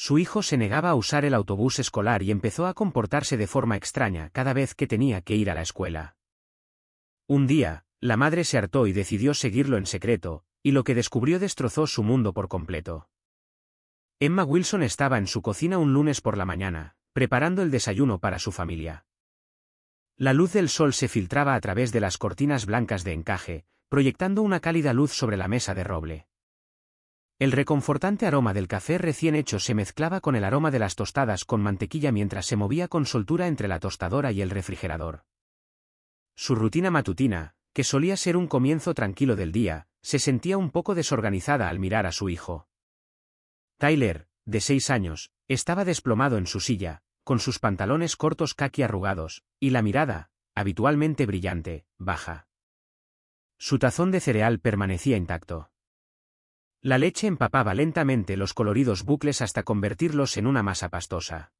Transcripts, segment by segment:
Su hijo se negaba a usar el autobús escolar y empezó a comportarse de forma extraña cada vez que tenía que ir a la escuela. Un día, la madre se hartó y decidió seguirlo en secreto, y lo que descubrió destrozó su mundo por completo. Emma Wilson estaba en su cocina un lunes por la mañana, preparando el desayuno para su familia. La luz del sol se filtraba a través de las cortinas blancas de encaje, proyectando una cálida luz sobre la mesa de roble. El reconfortante aroma del café recién hecho se mezclaba con el aroma de las tostadas con mantequilla mientras se movía con soltura entre la tostadora y el refrigerador. Su rutina matutina, que solía ser un comienzo tranquilo del día, se sentía un poco desorganizada al mirar a su hijo. Tyler, de 6 años, estaba desplomado en su silla, con sus pantalones cortos caqui arrugados, y la mirada, habitualmente brillante, baja. Su tazón de cereal permanecía intacto. La leche empapaba lentamente los coloridos bucles hasta convertirlos en una masa pastosa.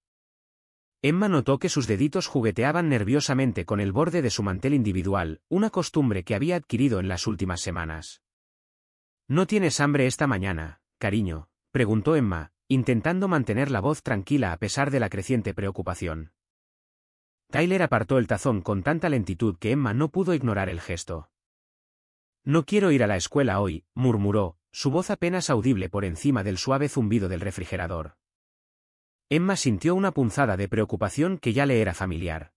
Emma notó que sus deditos jugueteaban nerviosamente con el borde de su mantel individual, una costumbre que había adquirido en las últimas semanas. ¿No tienes hambre esta mañana, cariño?, preguntó Emma, intentando mantener la voz tranquila a pesar de la creciente preocupación. Tyler apartó el tazón con tanta lentitud que Emma no pudo ignorar el gesto. No quiero ir a la escuela hoy, murmuró, su voz apenas audible por encima del suave zumbido del refrigerador. Emma sintió una punzada de preocupación que ya le era familiar.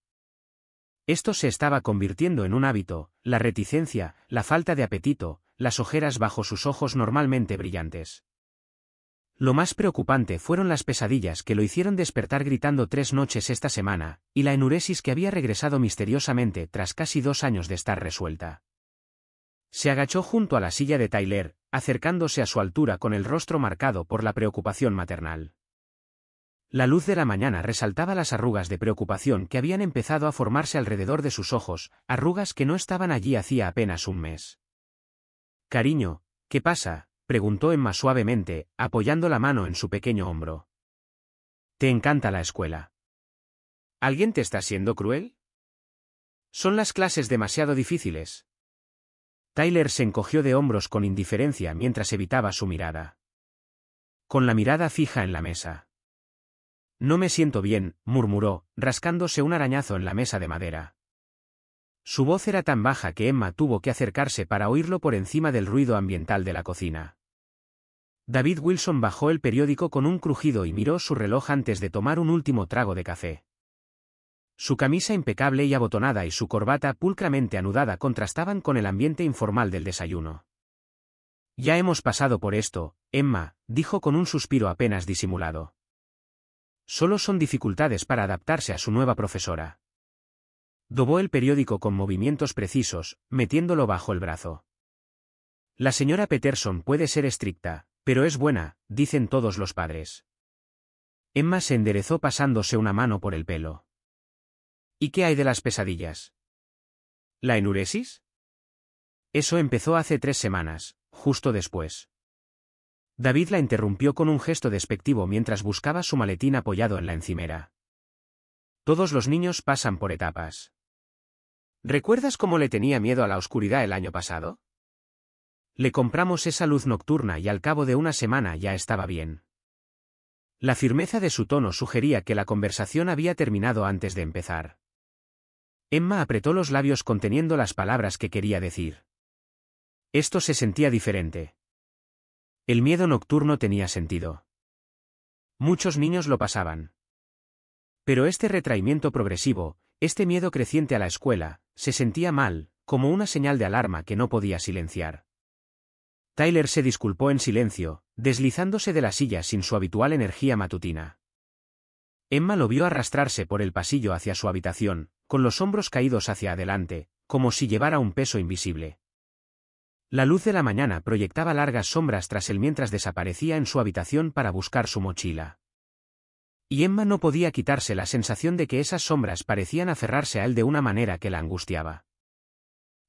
Esto se estaba convirtiendo en un hábito, la reticencia, la falta de apetito, las ojeras bajo sus ojos normalmente brillantes. Lo más preocupante fueron las pesadillas que lo hicieron despertar gritando 3 noches esta semana, y la enuresis que había regresado misteriosamente tras casi 2 años de estar resuelta. Se agachó junto a la silla de Tyler, acercándose a su altura con el rostro marcado por la preocupación maternal. La luz de la mañana resaltaba las arrugas de preocupación que habían empezado a formarse alrededor de sus ojos, arrugas que no estaban allí hacía apenas un mes. «Cariño, ¿qué pasa?», preguntó Emma suavemente, apoyando la mano en su pequeño hombro. «¿Te encanta la escuela? ¿Alguien te está siendo cruel? ¿Son las clases demasiado difíciles?». Tyler se encogió de hombros con indiferencia mientras evitaba su mirada. Con la mirada fija en la mesa. «No me siento bien», murmuró, rascándose un arañazo en la mesa de madera. Su voz era tan baja que Emma tuvo que acercarse para oírlo por encima del ruido ambiental de la cocina. David Wilson bajó el periódico con un crujido y miró su reloj antes de tomar un último trago de café. Su camisa impecable y abotonada y su corbata pulcramente anudada contrastaban con el ambiente informal del desayuno. «Ya hemos pasado por esto, Emma», dijo con un suspiro apenas disimulado. «Solo son dificultades para adaptarse a su nueva profesora». Dobó el periódico con movimientos precisos, metiéndolo bajo el brazo. «La señora Peterson puede ser estricta, pero es buena», dicen todos los padres. Emma se enderezó pasándose una mano por el pelo. «¿Y qué hay de las pesadillas? ¿La enuresis?». Eso empezó hace 3 semanas, justo después. David la interrumpió con un gesto despectivo mientras buscaba su maletín apoyado en la encimera. «Todos los niños pasan por etapas. ¿Recuerdas cómo le tenía miedo a la oscuridad el año pasado? Le compramos esa luz nocturna y al cabo de una semana ya estaba bien». La firmeza de su tono sugería que la conversación había terminado antes de empezar. Emma apretó los labios conteniendo las palabras que quería decir. Esto se sentía diferente. El miedo nocturno tenía sentido. Muchos niños lo pasaban. Pero este retraimiento progresivo, este miedo creciente a la escuela, se sentía mal, como una señal de alarma que no podía silenciar. Tyler se disculpó en silencio, deslizándose de la silla sin su habitual energía matutina. Emma lo vio arrastrarse por el pasillo hacia su habitación, con los hombros caídos hacia adelante, como si llevara un peso invisible. La luz de la mañana proyectaba largas sombras tras él mientras desaparecía en su habitación para buscar su mochila. Y Emma no podía quitarse la sensación de que esas sombras parecían aferrarse a él de una manera que la angustiaba.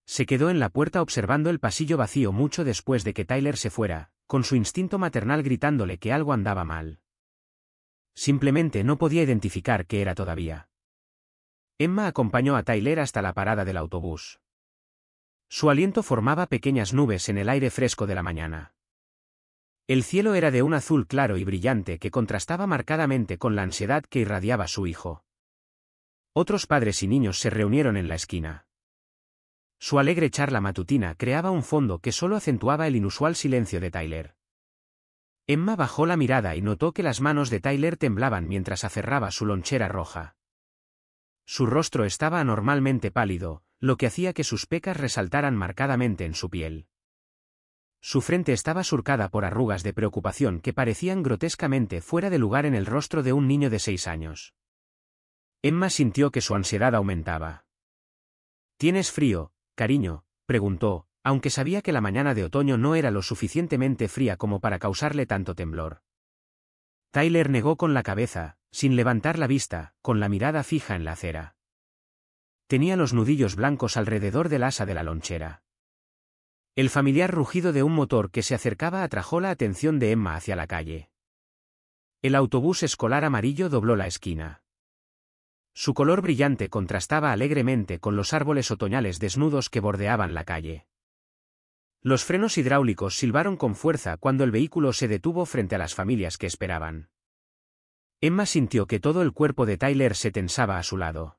Se quedó en la puerta observando el pasillo vacío mucho después de que Tyler se fuera, con su instinto maternal gritándole que algo andaba mal. Simplemente no podía identificar qué era todavía. Emma acompañó a Tyler hasta la parada del autobús. Su aliento formaba pequeñas nubes en el aire fresco de la mañana. El cielo era de un azul claro y brillante que contrastaba marcadamente con la ansiedad que irradiaba su hijo. Otros padres y niños se reunieron en la esquina. Su alegre charla matutina creaba un fondo que solo acentuaba el inusual silencio de Tyler. Emma bajó la mirada y notó que las manos de Tyler temblaban mientras aferraba su lonchera roja. Su rostro estaba anormalmente pálido, lo que hacía que sus pecas resaltaran marcadamente en su piel. Su frente estaba surcada por arrugas de preocupación que parecían grotescamente fuera de lugar en el rostro de un niño de 6 años. Emma sintió que su ansiedad aumentaba. ¿Tienes frío, cariño?, preguntó, aunque sabía que la mañana de otoño no era lo suficientemente fría como para causarle tanto temblor. Tyler negó con la cabeza, sin levantar la vista, con la mirada fija en la acera. Tenía los nudillos blancos alrededor del asa de la lonchera. El familiar rugido de un motor que se acercaba atrajo la atención de Emma hacia la calle. El autobús escolar amarillo dobló la esquina. Su color brillante contrastaba alegremente con los árboles otoñales desnudos que bordeaban la calle. Los frenos hidráulicos silbaron con fuerza cuando el vehículo se detuvo frente a las familias que esperaban. Emma sintió que todo el cuerpo de Tyler se tensaba a su lado.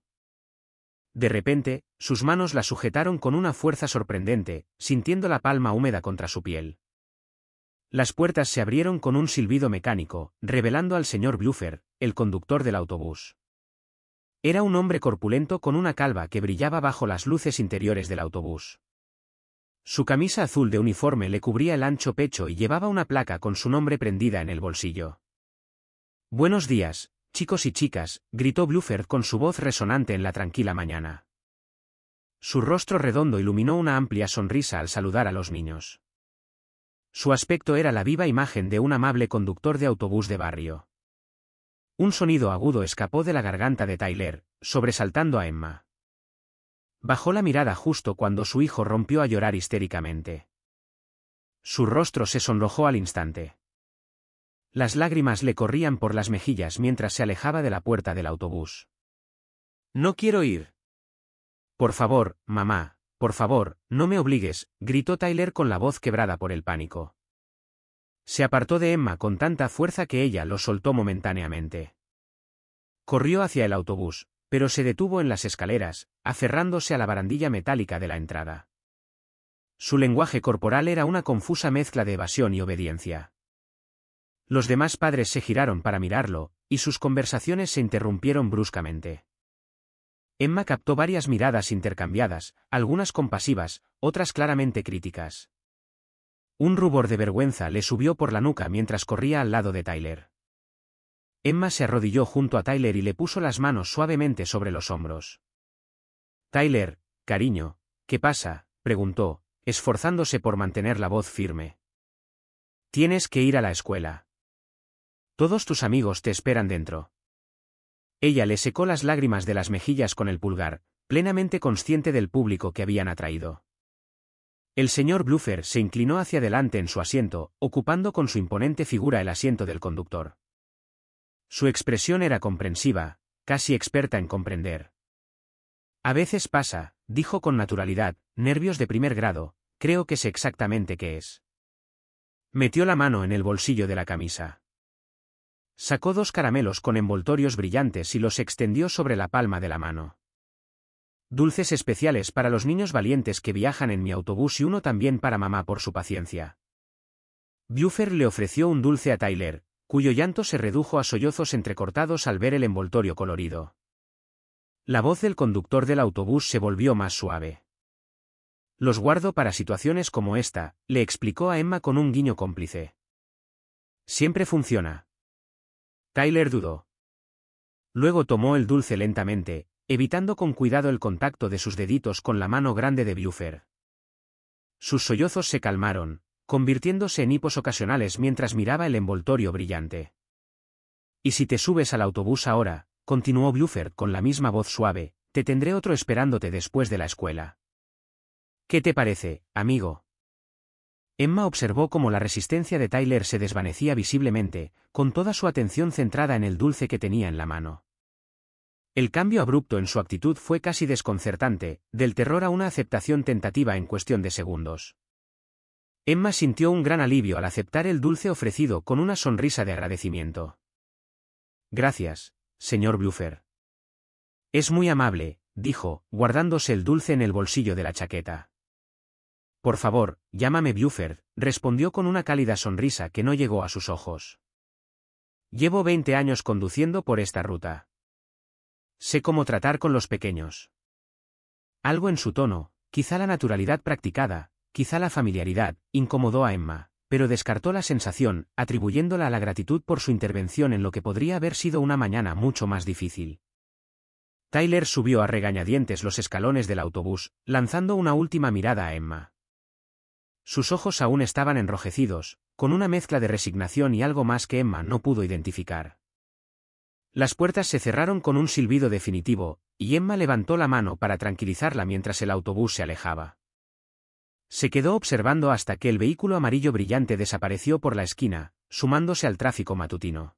De repente, sus manos la sujetaron con una fuerza sorprendente, sintiendo la palma húmeda contra su piel. Las puertas se abrieron con un silbido mecánico, revelando al señor Bluford, el conductor del autobús. Era un hombre corpulento con una calva que brillaba bajo las luces interiores del autobús. Su camisa azul de uniforme le cubría el ancho pecho y llevaba una placa con su nombre prendida en el bolsillo. «Buenos días, chicos y chicas», gritó Bluford con su voz resonante en la tranquila mañana. Su rostro redondo iluminó una amplia sonrisa al saludar a los niños. Su aspecto era la viva imagen de un amable conductor de autobús de barrio. Un sonido agudo escapó de la garganta de Tyler, sobresaltando a Emma. Bajó la mirada justo cuando su hijo rompió a llorar histéricamente. Su rostro se sonrojó al instante. Las lágrimas le corrían por las mejillas mientras se alejaba de la puerta del autobús. «No quiero ir». «Por favor, mamá, por favor, no me obligues», gritó Tyler con la voz quebrada por el pánico. Se apartó de Emma con tanta fuerza que ella lo soltó momentáneamente. Corrió hacia el autobús, pero se detuvo en las escaleras, aferrándose a la barandilla metálica de la entrada. Su lenguaje corporal era una confusa mezcla de evasión y obediencia. Los demás padres se giraron para mirarlo, y sus conversaciones se interrumpieron bruscamente. Emma captó varias miradas intercambiadas, algunas compasivas, otras claramente críticas. Un rubor de vergüenza le subió por la nuca mientras corría al lado de Tyler. Emma se arrodilló junto a Tyler y le puso las manos suavemente sobre los hombros. «Tyler, cariño, ¿qué pasa?», preguntó, esforzándose por mantener la voz firme. «Tienes que ir a la escuela. Todos tus amigos te esperan dentro». Ella le secó las lágrimas de las mejillas con el pulgar, plenamente consciente del público que habían atraído. El señor Bluford se inclinó hacia adelante en su asiento, ocupando con su imponente figura el asiento del conductor. Su expresión era comprensiva, casi experta en comprender. «A veces pasa», dijo con naturalidad, «nervios de primer grado, creo que sé exactamente qué es». Metió la mano en el bolsillo de la camisa. Sacó 2 caramelos con envoltorios brillantes y los extendió sobre la palma de la mano. «Dulces especiales para los niños valientes que viajan en mi autobús y uno también para mamá por su paciencia». Bluford le ofreció un dulce a Tyler, cuyo llanto se redujo a sollozos entrecortados al ver el envoltorio colorido. La voz del conductor del autobús se volvió más suave. «Los guardo para situaciones como esta», le explicó a Emma con un guiño cómplice. «Siempre funciona». Tyler dudó. Luego tomó el dulce lentamente, evitando con cuidado el contacto de sus deditos con la mano grande de Bluford. Sus sollozos se calmaron, convirtiéndose en hipos ocasionales mientras miraba el envoltorio brillante. «Y si te subes al autobús ahora», continuó Bluford con la misma voz suave, «te tendré otro esperándote después de la escuela». «¿Qué te parece, amigo?». Emma observó cómo la resistencia de Tyler se desvanecía visiblemente, con toda su atención centrada en el dulce que tenía en la mano. El cambio abrupto en su actitud fue casi desconcertante, del terror a una aceptación tentativa en cuestión de segundos. Emma sintió un gran alivio al aceptar el dulce ofrecido con una sonrisa de agradecimiento. Gracias, señor Bluffer. Es muy amable, dijo, guardándose el dulce en el bolsillo de la chaqueta. Por favor, llámame Bluffer, respondió con una cálida sonrisa que no llegó a sus ojos. Llevo 20 años conduciendo por esta ruta. Sé cómo tratar con los pequeños. Algo en su tono, quizá la naturalidad practicada, quizá la familiaridad, incomodó a Emma, pero descartó la sensación, atribuyéndola a la gratitud por su intervención en lo que podría haber sido una mañana mucho más difícil. Tyler subió a regañadientes los escalones del autobús, lanzando una última mirada a Emma. Sus ojos aún estaban enrojecidos, con una mezcla de resignación y algo más que Emma no pudo identificar. Las puertas se cerraron con un silbido definitivo, y Emma levantó la mano para tranquilizarla mientras el autobús se alejaba. Se quedó observando hasta que el vehículo amarillo brillante desapareció por la esquina, sumándose al tráfico matutino.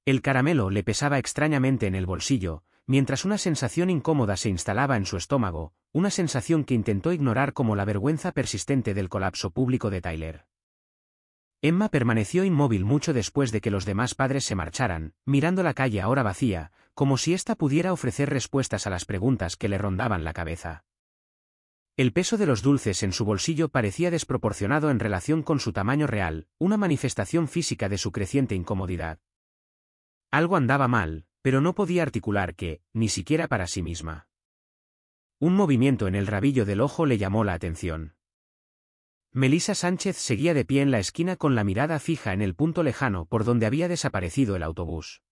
El caramelo le pesaba extrañamente en el bolsillo, mientras una sensación incómoda se instalaba en su estómago, una sensación que intentó ignorar como la vergüenza persistente del colapso público de Tyler. Emma permaneció inmóvil mucho después de que los demás padres se marcharan, mirando la calle ahora vacía, como si ésta pudiera ofrecer respuestas a las preguntas que le rondaban la cabeza. El peso de los dulces en su bolsillo parecía desproporcionado en relación con su tamaño real, una manifestación física de su creciente incomodidad. Algo andaba mal, pero no podía articular qué, ni siquiera para sí misma. Un movimiento en el rabillo del ojo le llamó la atención. Melissa Sánchez seguía de pie en la esquina con la mirada fija en el punto lejano por donde había desaparecido el autobús.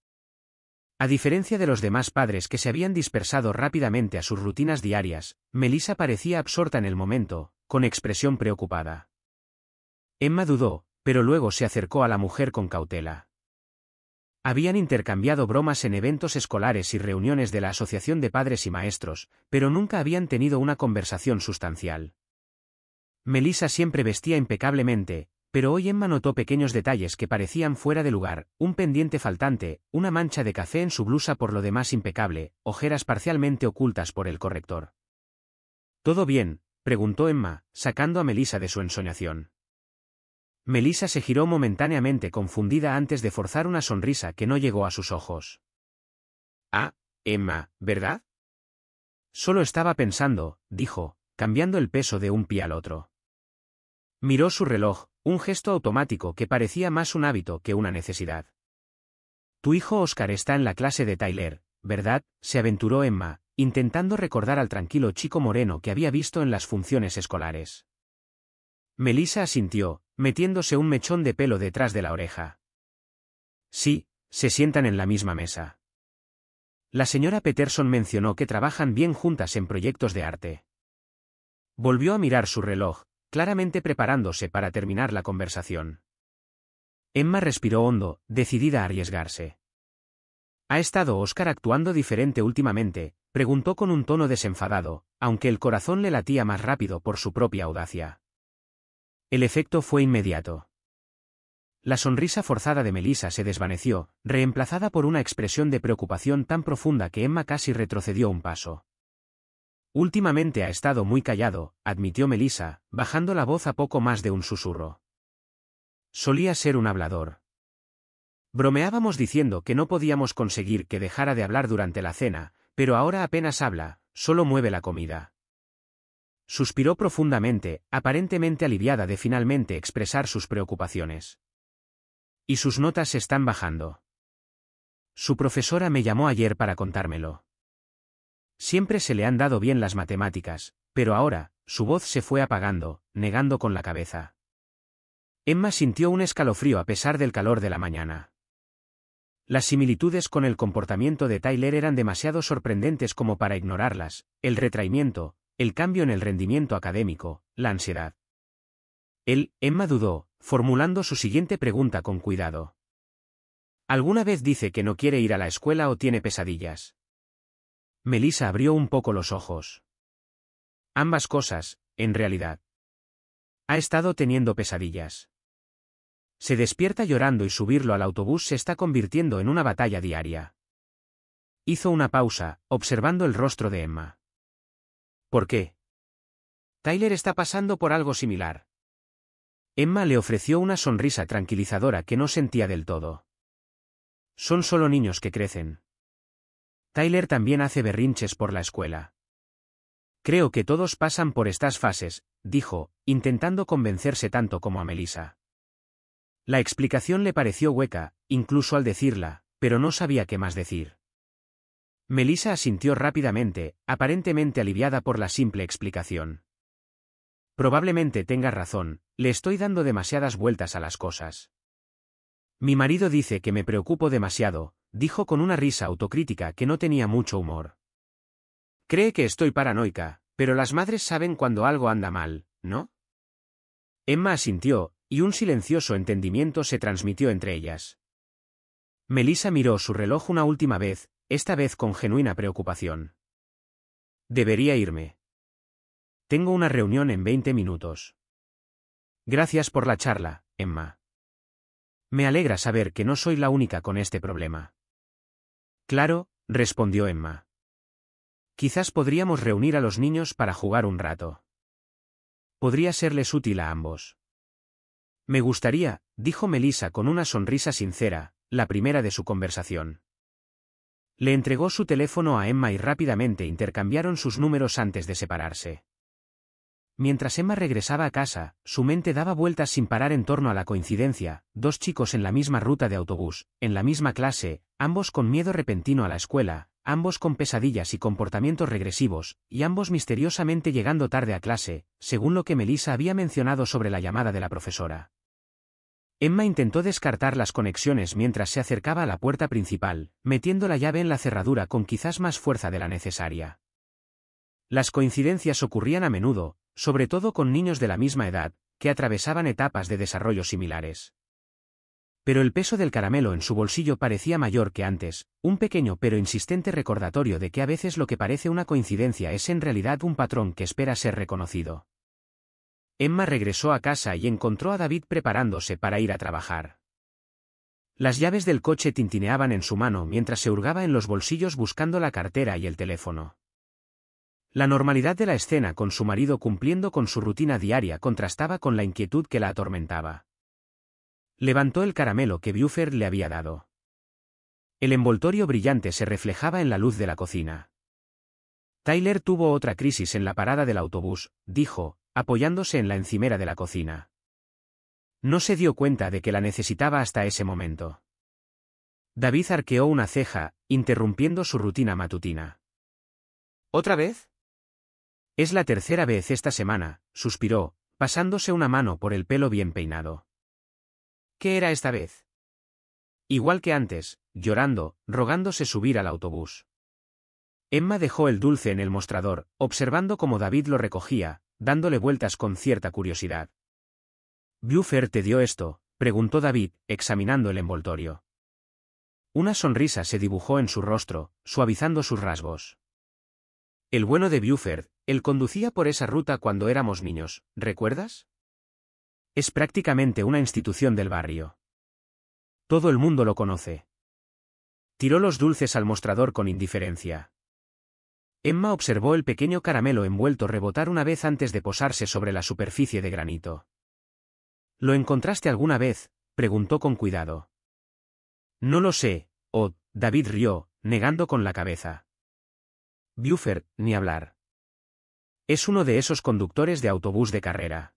A diferencia de los demás padres que se habían dispersado rápidamente a sus rutinas diarias, Melissa parecía absorta en el momento, con expresión preocupada. Emma dudó, pero luego se acercó a la mujer con cautela. Habían intercambiado bromas en eventos escolares y reuniones de la Asociación de Padres y Maestros, pero nunca habían tenido una conversación sustancial. Melissa siempre vestía impecablemente, pero hoy Emma notó pequeños detalles que parecían fuera de lugar, un pendiente faltante, una mancha de café en su blusa por lo demás impecable, ojeras parcialmente ocultas por el corrector. ¿Todo bien?, preguntó Emma, sacando a Melissa de su ensoñación. Melissa se giró momentáneamente confundida antes de forzar una sonrisa que no llegó a sus ojos. Ah, Emma, ¿verdad? Solo estaba pensando, dijo, cambiando el peso de un pie al otro. Miró su reloj, un gesto automático que parecía más un hábito que una necesidad. Tu hijo Oscar está en la clase de Tyler, ¿verdad?, se aventuró Emma, intentando recordar al tranquilo chico moreno que había visto en las funciones escolares. Melissa asintió, metiéndose un mechón de pelo detrás de la oreja. Sí, se sientan en la misma mesa. La señora Peterson mencionó que trabajan bien juntas en proyectos de arte. Volvió a mirar su reloj, claramente preparándose para terminar la conversación. Emma respiró hondo, decidida a arriesgarse. ¿Ha estado Oscar actuando diferente últimamente?, preguntó con un tono desenfadado, aunque el corazón le latía más rápido por su propia audacia. El efecto fue inmediato. La sonrisa forzada de Melissa se desvaneció, reemplazada por una expresión de preocupación tan profunda que Emma casi retrocedió un paso. Últimamente ha estado muy callado, admitió Melissa, bajando la voz a poco más de un susurro. Solía ser un hablador. Bromeábamos diciendo que no podíamos conseguir que dejara de hablar durante la cena, pero ahora apenas habla, solo mueve la comida. Suspiró profundamente, aparentemente aliviada de finalmente expresar sus preocupaciones. Y sus notas están bajando. Su profesora me llamó ayer para contármelo. Siempre se le han dado bien las matemáticas, pero ahora, su voz se fue apagando, negando con la cabeza. Emma sintió un escalofrío a pesar del calor de la mañana. Las similitudes con el comportamiento de Tyler eran demasiado sorprendentes como para ignorarlas, el retraimiento, el cambio en el rendimiento académico, la ansiedad. Emma dudó, formulando su siguiente pregunta con cuidado. ¿Alguna vez dice que no quiere ir a la escuela o tiene pesadillas? Melissa abrió un poco los ojos. Ambas cosas, en realidad. Ha estado teniendo pesadillas. Se despierta llorando y subirlo al autobús se está convirtiendo en una batalla diaria. Hizo una pausa, observando el rostro de Emma. ¿Por qué? Tyler está pasando por algo similar. Emma le ofreció una sonrisa tranquilizadora que no sentía del todo. Son solo niños que crecen. Tyler también hace berrinches por la escuela. Creo que todos pasan por estas fases, dijo, intentando convencerse tanto como a Melissa. La explicación le pareció hueca, incluso al decirla, pero no sabía qué más decir. Melissa asintió rápidamente, aparentemente aliviada por la simple explicación. Probablemente tengas razón, le estoy dando demasiadas vueltas a las cosas. Mi marido dice que me preocupo demasiado, dijo con una risa autocrítica que no tenía mucho humor. Cree que estoy paranoica, pero las madres saben cuando algo anda mal, ¿no? Emma asintió, y un silencioso entendimiento se transmitió entre ellas. Melissa miró su reloj una última vez, esta vez con genuina preocupación. Debería irme. Tengo una reunión en 20 minutos. Gracias por la charla, Emma. Me alegra saber que no soy la única con este problema. Claro, respondió Emma. Quizás podríamos reunir a los niños para jugar un rato. Podría serles útil a ambos. Me gustaría, dijo Melissa con una sonrisa sincera, la primera de su conversación. Le entregó su teléfono a Emma y rápidamente intercambiaron sus números antes de separarse. Mientras Emma regresaba a casa, su mente daba vueltas sin parar en torno a la coincidencia, dos chicos en la misma ruta de autobús, en la misma clase, ambos con miedo repentino a la escuela, ambos con pesadillas y comportamientos regresivos, y ambos misteriosamente llegando tarde a clase, según lo que Melissa había mencionado sobre la llamada de la profesora. Emma intentó descartar las conexiones mientras se acercaba a la puerta principal, metiendo la llave en la cerradura con quizás más fuerza de la necesaria. Las coincidencias ocurrían a menudo, sobre todo con niños de la misma edad, que atravesaban etapas de desarrollo similares. Pero el peso del caramelo en su bolsillo parecía mayor que antes, un pequeño pero insistente recordatorio de que a veces lo que parece una coincidencia es en realidad un patrón que espera ser reconocido. Emma regresó a casa y encontró a David preparándose para ir a trabajar. Las llaves del coche tintineaban en su mano mientras se hurgaba en los bolsillos buscando la cartera y el teléfono. La normalidad de la escena con su marido cumpliendo con su rutina diaria contrastaba con la inquietud que la atormentaba. Levantó el caramelo que Buford le había dado. El envoltorio brillante se reflejaba en la luz de la cocina. Tyler tuvo otra crisis en la parada del autobús, dijo, apoyándose en la encimera de la cocina. No se dio cuenta de que la necesitaba hasta ese momento. David arqueó una ceja, interrumpiendo su rutina matutina. ¿Otra vez? Es la tercera vez esta semana, suspiró, pasándose una mano por el pelo bien peinado. ¿Qué era esta vez? Igual que antes, llorando, rogándose subir al autobús. Emma dejó el dulce en el mostrador, observando cómo David lo recogía, dándole vueltas con cierta curiosidad. ¿Buford te dio esto?, preguntó David, examinando el envoltorio. Una sonrisa se dibujó en su rostro, suavizando sus rasgos. El bueno de Buford, él conducía por esa ruta cuando éramos niños, ¿recuerdas? Es prácticamente una institución del barrio. Todo el mundo lo conoce. Tiró los dulces al mostrador con indiferencia. Emma observó el pequeño caramelo envuelto rebotar una vez antes de posarse sobre la superficie de granito. ¿Lo encontraste alguna vez?, preguntó con cuidado. No lo sé, David rió, negando con la cabeza. Buford, ni hablar. Es uno de esos conductores de autobús de carrera.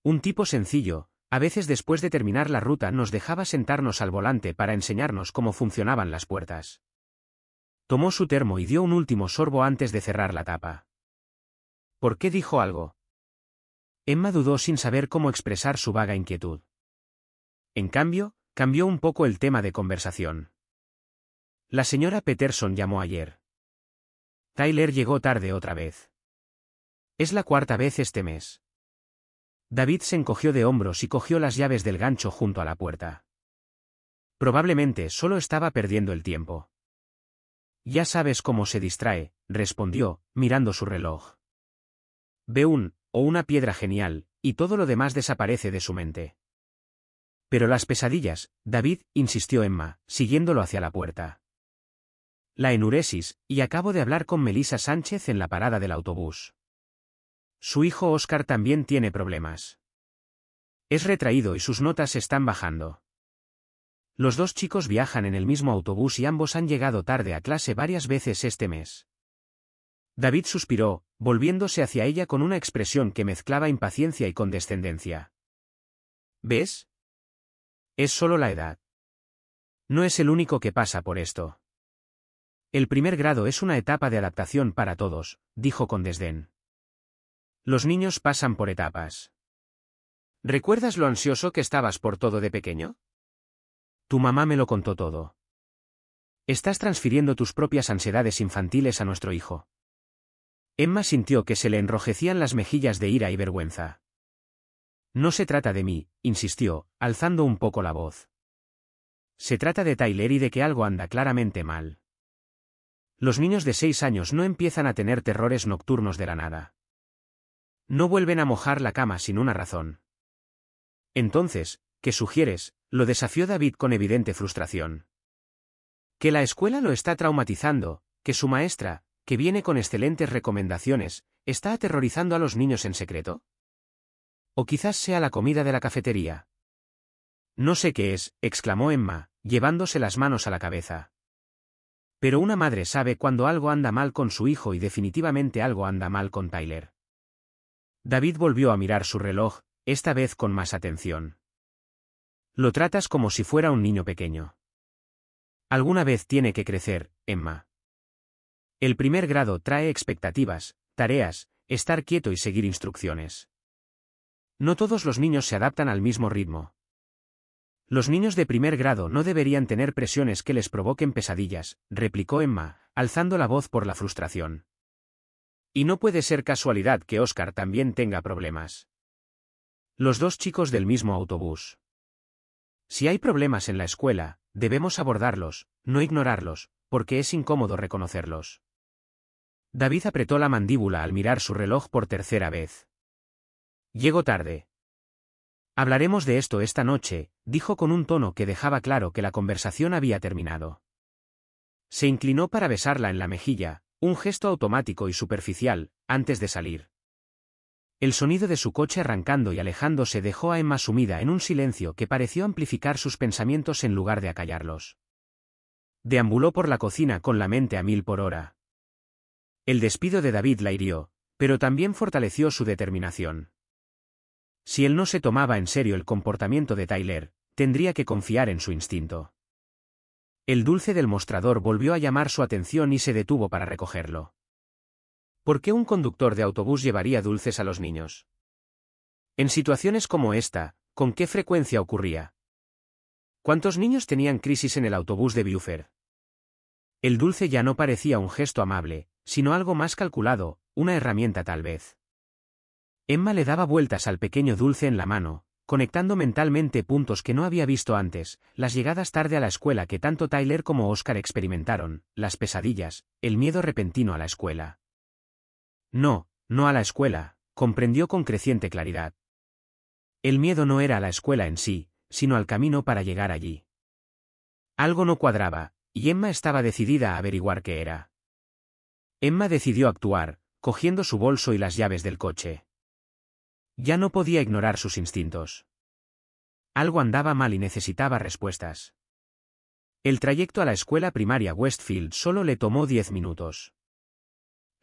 Un tipo sencillo, a veces después de terminar la ruta nos dejaba sentarnos al volante para enseñarnos cómo funcionaban las puertas. Tomó su termo y dio un último sorbo antes de cerrar la tapa. ¿Por qué dijo algo? Emma dudó sin saber cómo expresar su vaga inquietud. En cambio, cambió un poco el tema de conversación. La señora Peterson llamó ayer. Tyler llegó tarde otra vez. Es la cuarta vez este mes. David se encogió de hombros y cogió las llaves del gancho junto a la puerta. Probablemente solo estaba perdiendo el tiempo. Ya sabes cómo se distrae, respondió, mirando su reloj. Ve o una piedra genial, y todo lo demás desaparece de su mente. Pero las pesadillas, David, insistió Emma, siguiéndolo hacia la puerta. La enuresis, y acabo de hablar con Melissa Sánchez en la parada del autobús. Su hijo Oscar también tiene problemas. Es retraído y sus notas están bajando. Los dos chicos viajan en el mismo autobús y ambos han llegado tarde a clase varias veces este mes. David suspiró, volviéndose hacia ella con una expresión que mezclaba impaciencia y condescendencia. ¿Ves? Es solo la edad. No es el único que pasa por esto. El primer grado es una etapa de adaptación para todos, dijo con desdén. Los niños pasan por etapas. ¿Recuerdas lo ansioso que estabas por todo de pequeño? Tu mamá me lo contó todo. Estás transfiriendo tus propias ansiedades infantiles a nuestro hijo. Emma sintió que se le enrojecían las mejillas de ira y vergüenza. No se trata de mí, insistió, alzando un poco la voz. Se trata de Tyler y de que algo anda claramente mal. Los niños de 6 años no empiezan a tener terrores nocturnos de la nada. No vuelven a mojar la cama sin una razón. Entonces, ¿qué sugieres?, lo desafió David con evidente frustración. Que la escuela lo está traumatizando, que su maestra, que viene con excelentes recomendaciones, está aterrorizando a los niños en secreto. O quizás sea la comida de la cafetería. No sé qué es, exclamó Emma, llevándose las manos a la cabeza. Pero una madre sabe cuando algo anda mal con su hijo y definitivamente algo anda mal con Tyler. David volvió a mirar su reloj, esta vez con más atención. Lo tratas como si fuera un niño pequeño. Alguna vez tiene que crecer, Emma. El primer grado trae expectativas, tareas, estar quieto y seguir instrucciones. No todos los niños se adaptan al mismo ritmo. Los niños de primer grado no deberían tener presiones que les provoquen pesadillas, replicó Emma, alzando la voz por la frustración. Y no puede ser casualidad que Oscar también tenga problemas. Los dos chicos del mismo autobús. Si hay problemas en la escuela, debemos abordarlos, no ignorarlos, porque es incómodo reconocerlos. David apretó la mandíbula al mirar su reloj por tercera vez. Llego tarde. Hablaremos de esto esta noche, dijo con un tono que dejaba claro que la conversación había terminado. Se inclinó para besarla en la mejilla, un gesto automático y superficial, antes de salir. El sonido de su coche arrancando y alejándose dejó a Emma sumida en un silencio que pareció amplificar sus pensamientos en lugar de acallarlos. Deambuló por la cocina con la mente a 1000 por hora. El despido de David la hirió, pero también fortaleció su determinación. Si él no se tomaba en serio el comportamiento de Tyler, tendría que confiar en su instinto. El dulce del mostrador volvió a llamar su atención y se detuvo para recogerlo. ¿Por qué un conductor de autobús llevaría dulces a los niños? En situaciones como esta, ¿con qué frecuencia ocurría? ¿Cuántos niños tenían crisis en el autobús de Buffer? El dulce ya no parecía un gesto amable, sino algo más calculado, una herramienta tal vez. Emma le daba vueltas al pequeño dulce en la mano, conectando mentalmente puntos que no había visto antes, las llegadas tarde a la escuela que tanto Tyler como Oscar experimentaron, las pesadillas, el miedo repentino a la escuela. No, no a la escuela, comprendió con creciente claridad. El miedo no era a la escuela en sí, sino al camino para llegar allí. Algo no cuadraba, y Emma estaba decidida a averiguar qué era. Emma decidió actuar, cogiendo su bolso y las llaves del coche. Ya no podía ignorar sus instintos. Algo andaba mal y necesitaba respuestas. El trayecto a la escuela primaria Westfield solo le tomó 10 minutos.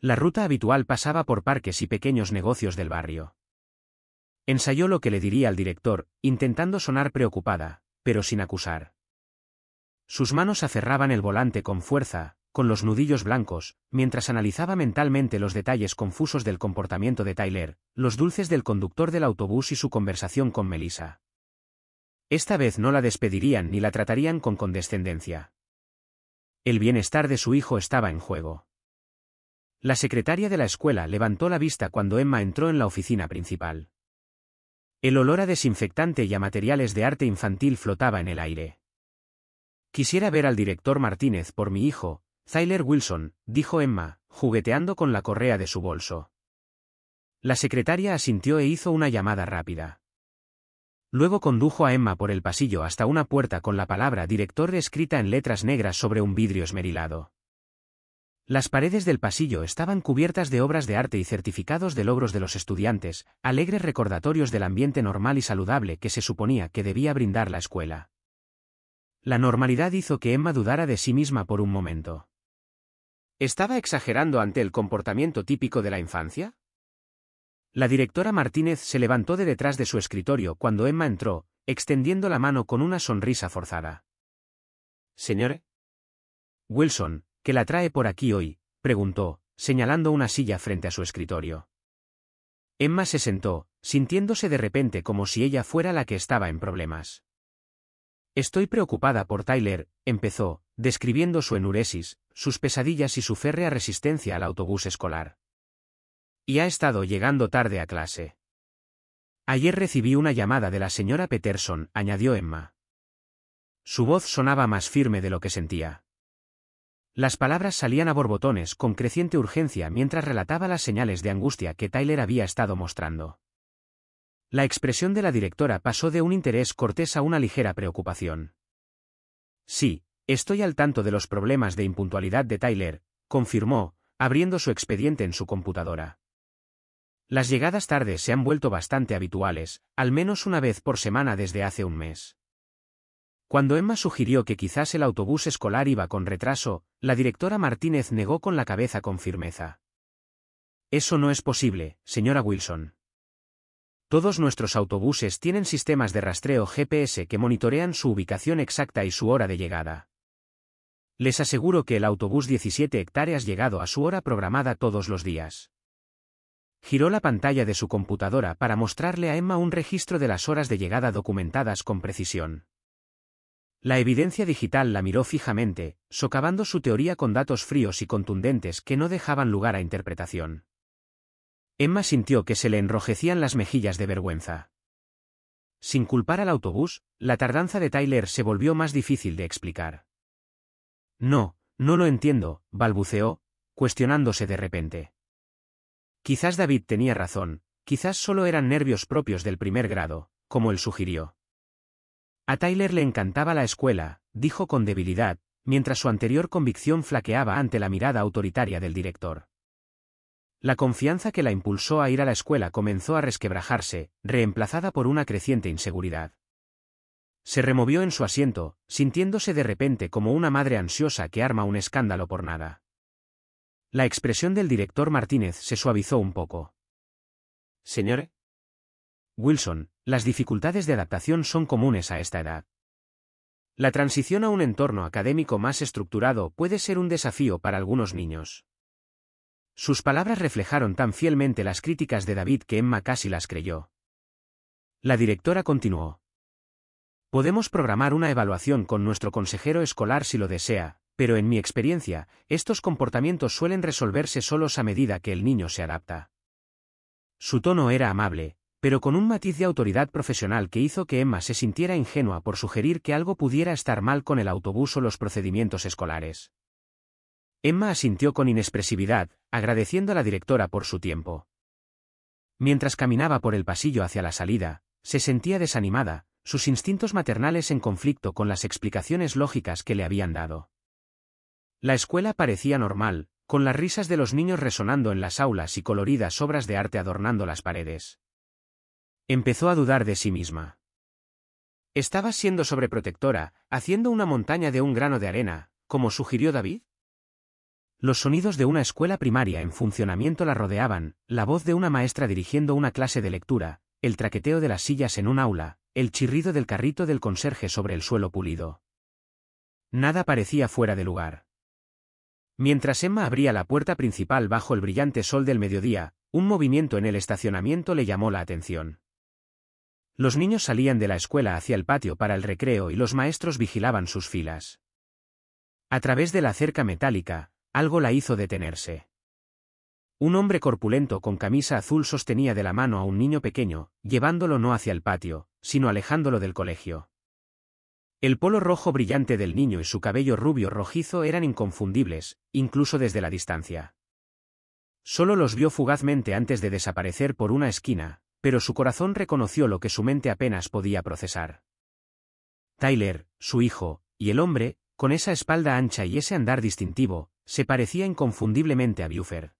La ruta habitual pasaba por parques y pequeños negocios del barrio. Ensayó lo que le diría al director, intentando sonar preocupada, pero sin acusar. Sus manos aferraban el volante con fuerza, con los nudillos blancos, mientras analizaba mentalmente los detalles confusos del comportamiento de Tyler, los dulces del conductor del autobús y su conversación con Melissa. Esta vez no la despedirían ni la tratarían con condescendencia. El bienestar de su hijo estaba en juego. La secretaria de la escuela levantó la vista cuando Emma entró en la oficina principal. El olor a desinfectante y a materiales de arte infantil flotaba en el aire. Quisiera ver al director Martínez por mi hijo, Tyler Wilson, dijo Emma, jugueteando con la correa de su bolso. La secretaria asintió e hizo una llamada rápida. Luego condujo a Emma por el pasillo hasta una puerta con la palabra director escrita en letras negras sobre un vidrio esmerilado. Las paredes del pasillo estaban cubiertas de obras de arte y certificados de logros de los estudiantes, alegres recordatorios del ambiente normal y saludable que se suponía que debía brindar la escuela. La normalidad hizo que Emma dudara de sí misma por un momento. ¿Estaba exagerando ante el comportamiento típico de la infancia? La directora Martínez se levantó de detrás de su escritorio cuando Emma entró, extendiendo la mano con una sonrisa forzada. «Señor Wilson, ¿qué la trae por aquí hoy?», preguntó, señalando una silla frente a su escritorio. Emma se sentó, sintiéndose de repente como si ella fuera la que estaba en problemas. «Estoy preocupada por Tyler», empezó, describiendo su enuresis, sus pesadillas y su férrea resistencia al autobús escolar. «Y ha estado llegando tarde a clase. Ayer recibí una llamada de la señora Peterson», añadió Emma. Su voz sonaba más firme de lo que sentía. Las palabras salían a borbotones con creciente urgencia mientras relataba las señales de angustia que Tyler había estado mostrando. La expresión de la directora pasó de un interés cortés a una ligera preocupación. «Sí, estoy al tanto de los problemas de impuntualidad de Tyler», confirmó, abriendo su expediente en su computadora. «Las llegadas tardes se han vuelto bastante habituales, al menos una vez por semana desde hace un mes». Cuando Emma sugirió que quizás el autobús escolar iba con retraso, la directora Martínez negó con la cabeza con firmeza. «Eso no es posible, señora Wilson. Todos nuestros autobuses tienen sistemas de rastreo GPS que monitorean su ubicación exacta y su hora de llegada. Les aseguro que el autobús 17 hectáreas ha llegado a su hora programada todos los días». Giró la pantalla de su computadora para mostrarle a Emma un registro de las horas de llegada documentadas con precisión. La evidencia digital la miró fijamente, socavando su teoría con datos fríos y contundentes que no dejaban lugar a interpretación. Emma sintió que se le enrojecían las mejillas de vergüenza. Sin culpar al autobús, la tardanza de Tyler se volvió más difícil de explicar. «No lo entiendo», balbuceó, cuestionándose de repente. Quizás David tenía razón, quizás solo eran nervios propios del primer grado, como él sugirió. A Tyler le encantaba la escuela, dijo con debilidad, mientras su anterior convicción flaqueaba ante la mirada autoritaria del director. La confianza que la impulsó a ir a la escuela comenzó a resquebrajarse, reemplazada por una creciente inseguridad. Se removió en su asiento, sintiéndose de repente como una madre ansiosa que arma un escándalo por nada. La expresión del director Martínez se suavizó un poco. «Señor Wilson, las dificultades de adaptación son comunes a esta edad. La transición a un entorno académico más estructurado puede ser un desafío para algunos niños». Sus palabras reflejaron tan fielmente las críticas de David que Emma casi las creyó. La directora continuó. «Podemos programar una evaluación con nuestro consejero escolar si lo desea, pero en mi experiencia, estos comportamientos suelen resolverse solos a medida que el niño se adapta». Su tono era amable, pero con un matiz de autoridad profesional que hizo que Emma se sintiera ingenua por sugerir que algo pudiera estar mal con el autobús o los procedimientos escolares. Emma asintió con inexpresividad, agradeciendo a la directora por su tiempo. Mientras caminaba por el pasillo hacia la salida, se sentía desanimada, sus instintos maternales en conflicto con las explicaciones lógicas que le habían dado. La escuela parecía normal, con las risas de los niños resonando en las aulas y coloridas obras de arte adornando las paredes. Empezó a dudar de sí misma. ¿Estaba siendo sobreprotectora, haciendo una montaña de un grano de arena, como sugirió David? Los sonidos de una escuela primaria en funcionamiento la rodeaban, la voz de una maestra dirigiendo una clase de lectura, el traqueteo de las sillas en un aula, el chirrido del carrito del conserje sobre el suelo pulido. Nada parecía fuera de lugar. Mientras Emma abría la puerta principal bajo el brillante sol del mediodía, un movimiento en el estacionamiento le llamó la atención. Los niños salían de la escuela hacia el patio para el recreo y los maestros vigilaban sus filas. A través de la cerca metálica, algo la hizo detenerse. Un hombre corpulento con camisa azul sostenía de la mano a un niño pequeño, llevándolo no hacia el patio, sino alejándolo del colegio. El polo rojo brillante del niño y su cabello rubio rojizo eran inconfundibles, incluso desde la distancia. Solo los vio fugazmente antes de desaparecer por una esquina, pero su corazón reconoció lo que su mente apenas podía procesar. Tyler, su hijo, y el hombre, con esa espalda ancha y ese andar distintivo, se parecía inconfundiblemente a Buffer.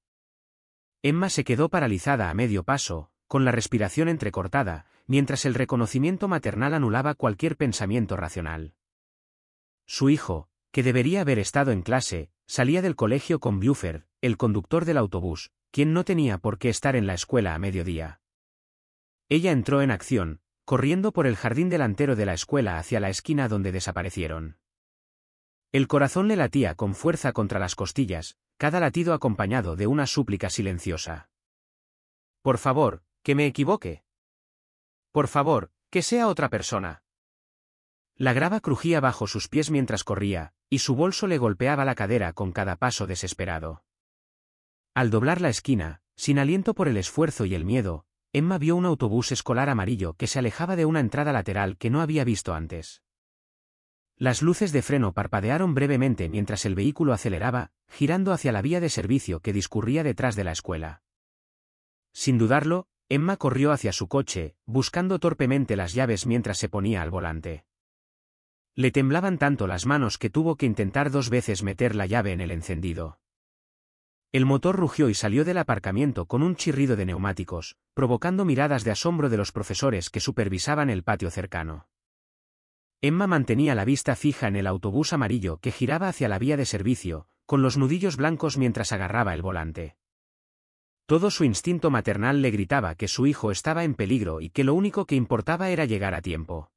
Emma se quedó paralizada a medio paso, con la respiración entrecortada, mientras el reconocimiento maternal anulaba cualquier pensamiento racional. Su hijo, que debería haber estado en clase, salía del colegio con Buffer, el conductor del autobús, quien no tenía por qué estar en la escuela a mediodía. Ella entró en acción, corriendo por el jardín delantero de la escuela hacia la esquina donde desaparecieron. El corazón le latía con fuerza contra las costillas, cada latido acompañado de una súplica silenciosa. Por favor, que me equivoque. Por favor, que sea otra persona. La grava crujía bajo sus pies mientras corría, y su bolso le golpeaba la cadera con cada paso desesperado. Al doblar la esquina, sin aliento por el esfuerzo y el miedo, Emma vio un autobús escolar amarillo que se alejaba de una entrada lateral que no había visto antes. Las luces de freno parpadearon brevemente mientras el vehículo aceleraba, girando hacia la vía de servicio que discurría detrás de la escuela. Sin dudarlo, Emma corrió hacia su coche, buscando torpemente las llaves mientras se ponía al volante. Le temblaban tanto las manos que tuvo que intentar 2 veces meter la llave en el encendido. El motor rugió y salió del aparcamiento con un chirrido de neumáticos, provocando miradas de asombro de los profesores que supervisaban el patio cercano. Emma mantenía la vista fija en el autobús amarillo que giraba hacia la vía de servicio, con los nudillos blancos mientras agarraba el volante. Todo su instinto maternal le gritaba que su hijo estaba en peligro y que lo único que importaba era llegar a tiempo.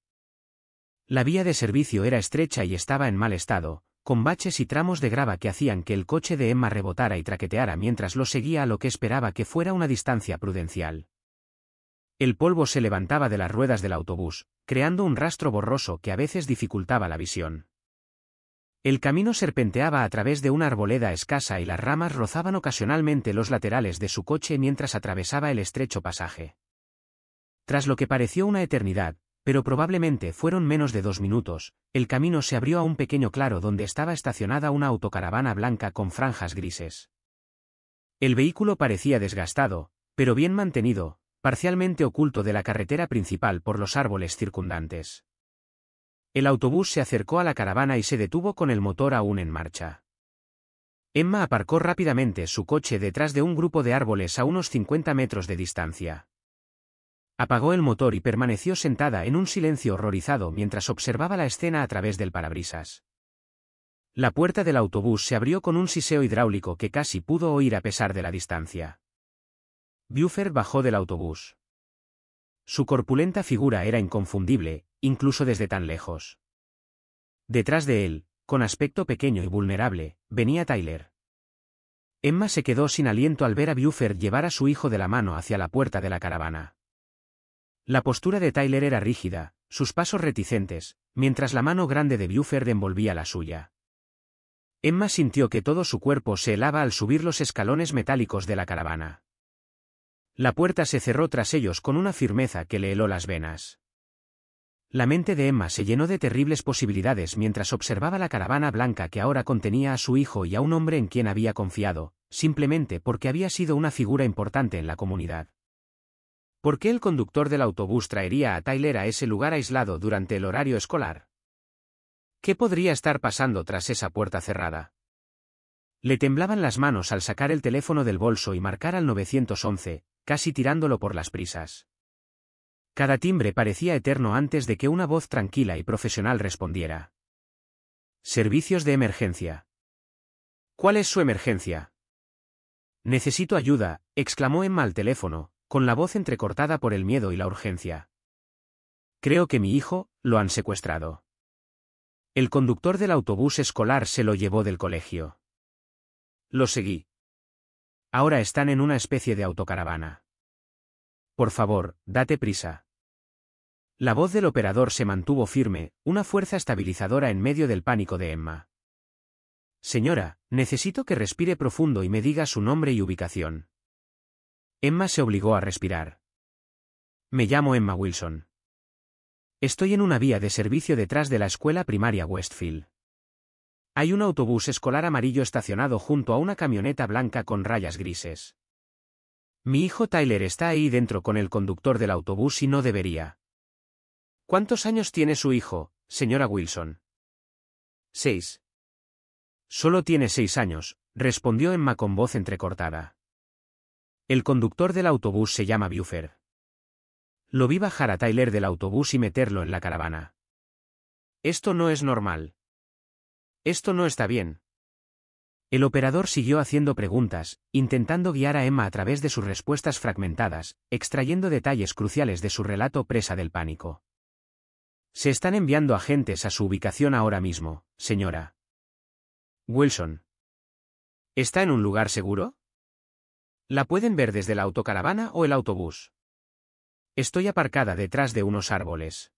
La vía de servicio era estrecha y estaba en mal estado, con baches y tramos de grava que hacían que el coche de Emma rebotara y traqueteara mientras lo seguía a lo que esperaba que fuera una distancia prudencial. El polvo se levantaba de las ruedas del autobús, creando un rastro borroso que a veces dificultaba la visión. El camino serpenteaba a través de una arboleda escasa y las ramas rozaban ocasionalmente los laterales de su coche mientras atravesaba el estrecho pasaje. Tras lo que pareció una eternidad, pero probablemente fueron menos de 2 minutos, el camino se abrió a un pequeño claro donde estaba estacionada una autocaravana blanca con franjas grises. El vehículo parecía desgastado, pero bien mantenido, parcialmente oculto de la carretera principal por los árboles circundantes. El autobús se acercó a la caravana y se detuvo con el motor aún en marcha. Emma aparcó rápidamente su coche detrás de un grupo de árboles a unos 50 metros de distancia. Apagó el motor y permaneció sentada en un silencio horrorizado mientras observaba la escena a través del parabrisas. La puerta del autobús se abrió con un siseo hidráulico que casi pudo oír a pesar de la distancia. Buffer bajó del autobús. Su corpulenta figura era inconfundible, incluso desde tan lejos. Detrás de él, con aspecto pequeño y vulnerable, venía Tyler. Emma se quedó sin aliento al ver a Buffer llevar a su hijo de la mano hacia la puerta de la caravana. La postura de Tyler era rígida, sus pasos reticentes, mientras la mano grande de Buffer envolvía la suya. Emma sintió que todo su cuerpo se helaba al subir los escalones metálicos de la caravana. La puerta se cerró tras ellos con una firmeza que le heló las venas. La mente de Emma se llenó de terribles posibilidades mientras observaba la caravana blanca que ahora contenía a su hijo y a un hombre en quien había confiado, simplemente porque había sido una figura importante en la comunidad. ¿Por qué el conductor del autobús traería a Tyler a ese lugar aislado durante el horario escolar? ¿Qué podría estar pasando tras esa puerta cerrada? Le temblaban las manos al sacar el teléfono del bolso y marcar al 911, casi tirándolo por las prisas. Cada timbre parecía eterno antes de que una voz tranquila y profesional respondiera. Servicios de emergencia. ¿Cuál es su emergencia? Necesito ayuda, exclamó Emma al teléfono, con la voz entrecortada por el miedo y la urgencia. Creo que mi hijo, lo han secuestrado. El conductor del autobús escolar se lo llevó del colegio. Lo seguí. Ahora están en una especie de autocaravana. Por favor, date prisa. La voz del operador se mantuvo firme, una fuerza estabilizadora en medio del pánico de Emma. Señora, necesito que respire profundo y me diga su nombre y ubicación. Emma se obligó a respirar. Me llamo Emma Wilson. Estoy en una vía de servicio detrás de la escuela primaria Westfield. Hay un autobús escolar amarillo estacionado junto a una camioneta blanca con rayas grises. Mi hijo Tyler está ahí dentro con el conductor del autobús y no debería. ¿Cuántos años tiene su hijo, señora Wilson? 6. Solo tiene 6 años, respondió Emma con voz entrecortada. El conductor del autobús se llama Buffer. Lo vi bajar a Tyler del autobús y meterlo en la caravana. Esto no es normal. Esto no está bien. El operador siguió haciendo preguntas, intentando guiar a Emma a través de sus respuestas fragmentadas, extrayendo detalles cruciales de su relato presa del pánico. Se están enviando agentes a su ubicación ahora mismo, señora Wilson. ¿Está en un lugar seguro? ¿La pueden ver desde la autocaravana o el autobús? Estoy aparcada detrás de unos árboles.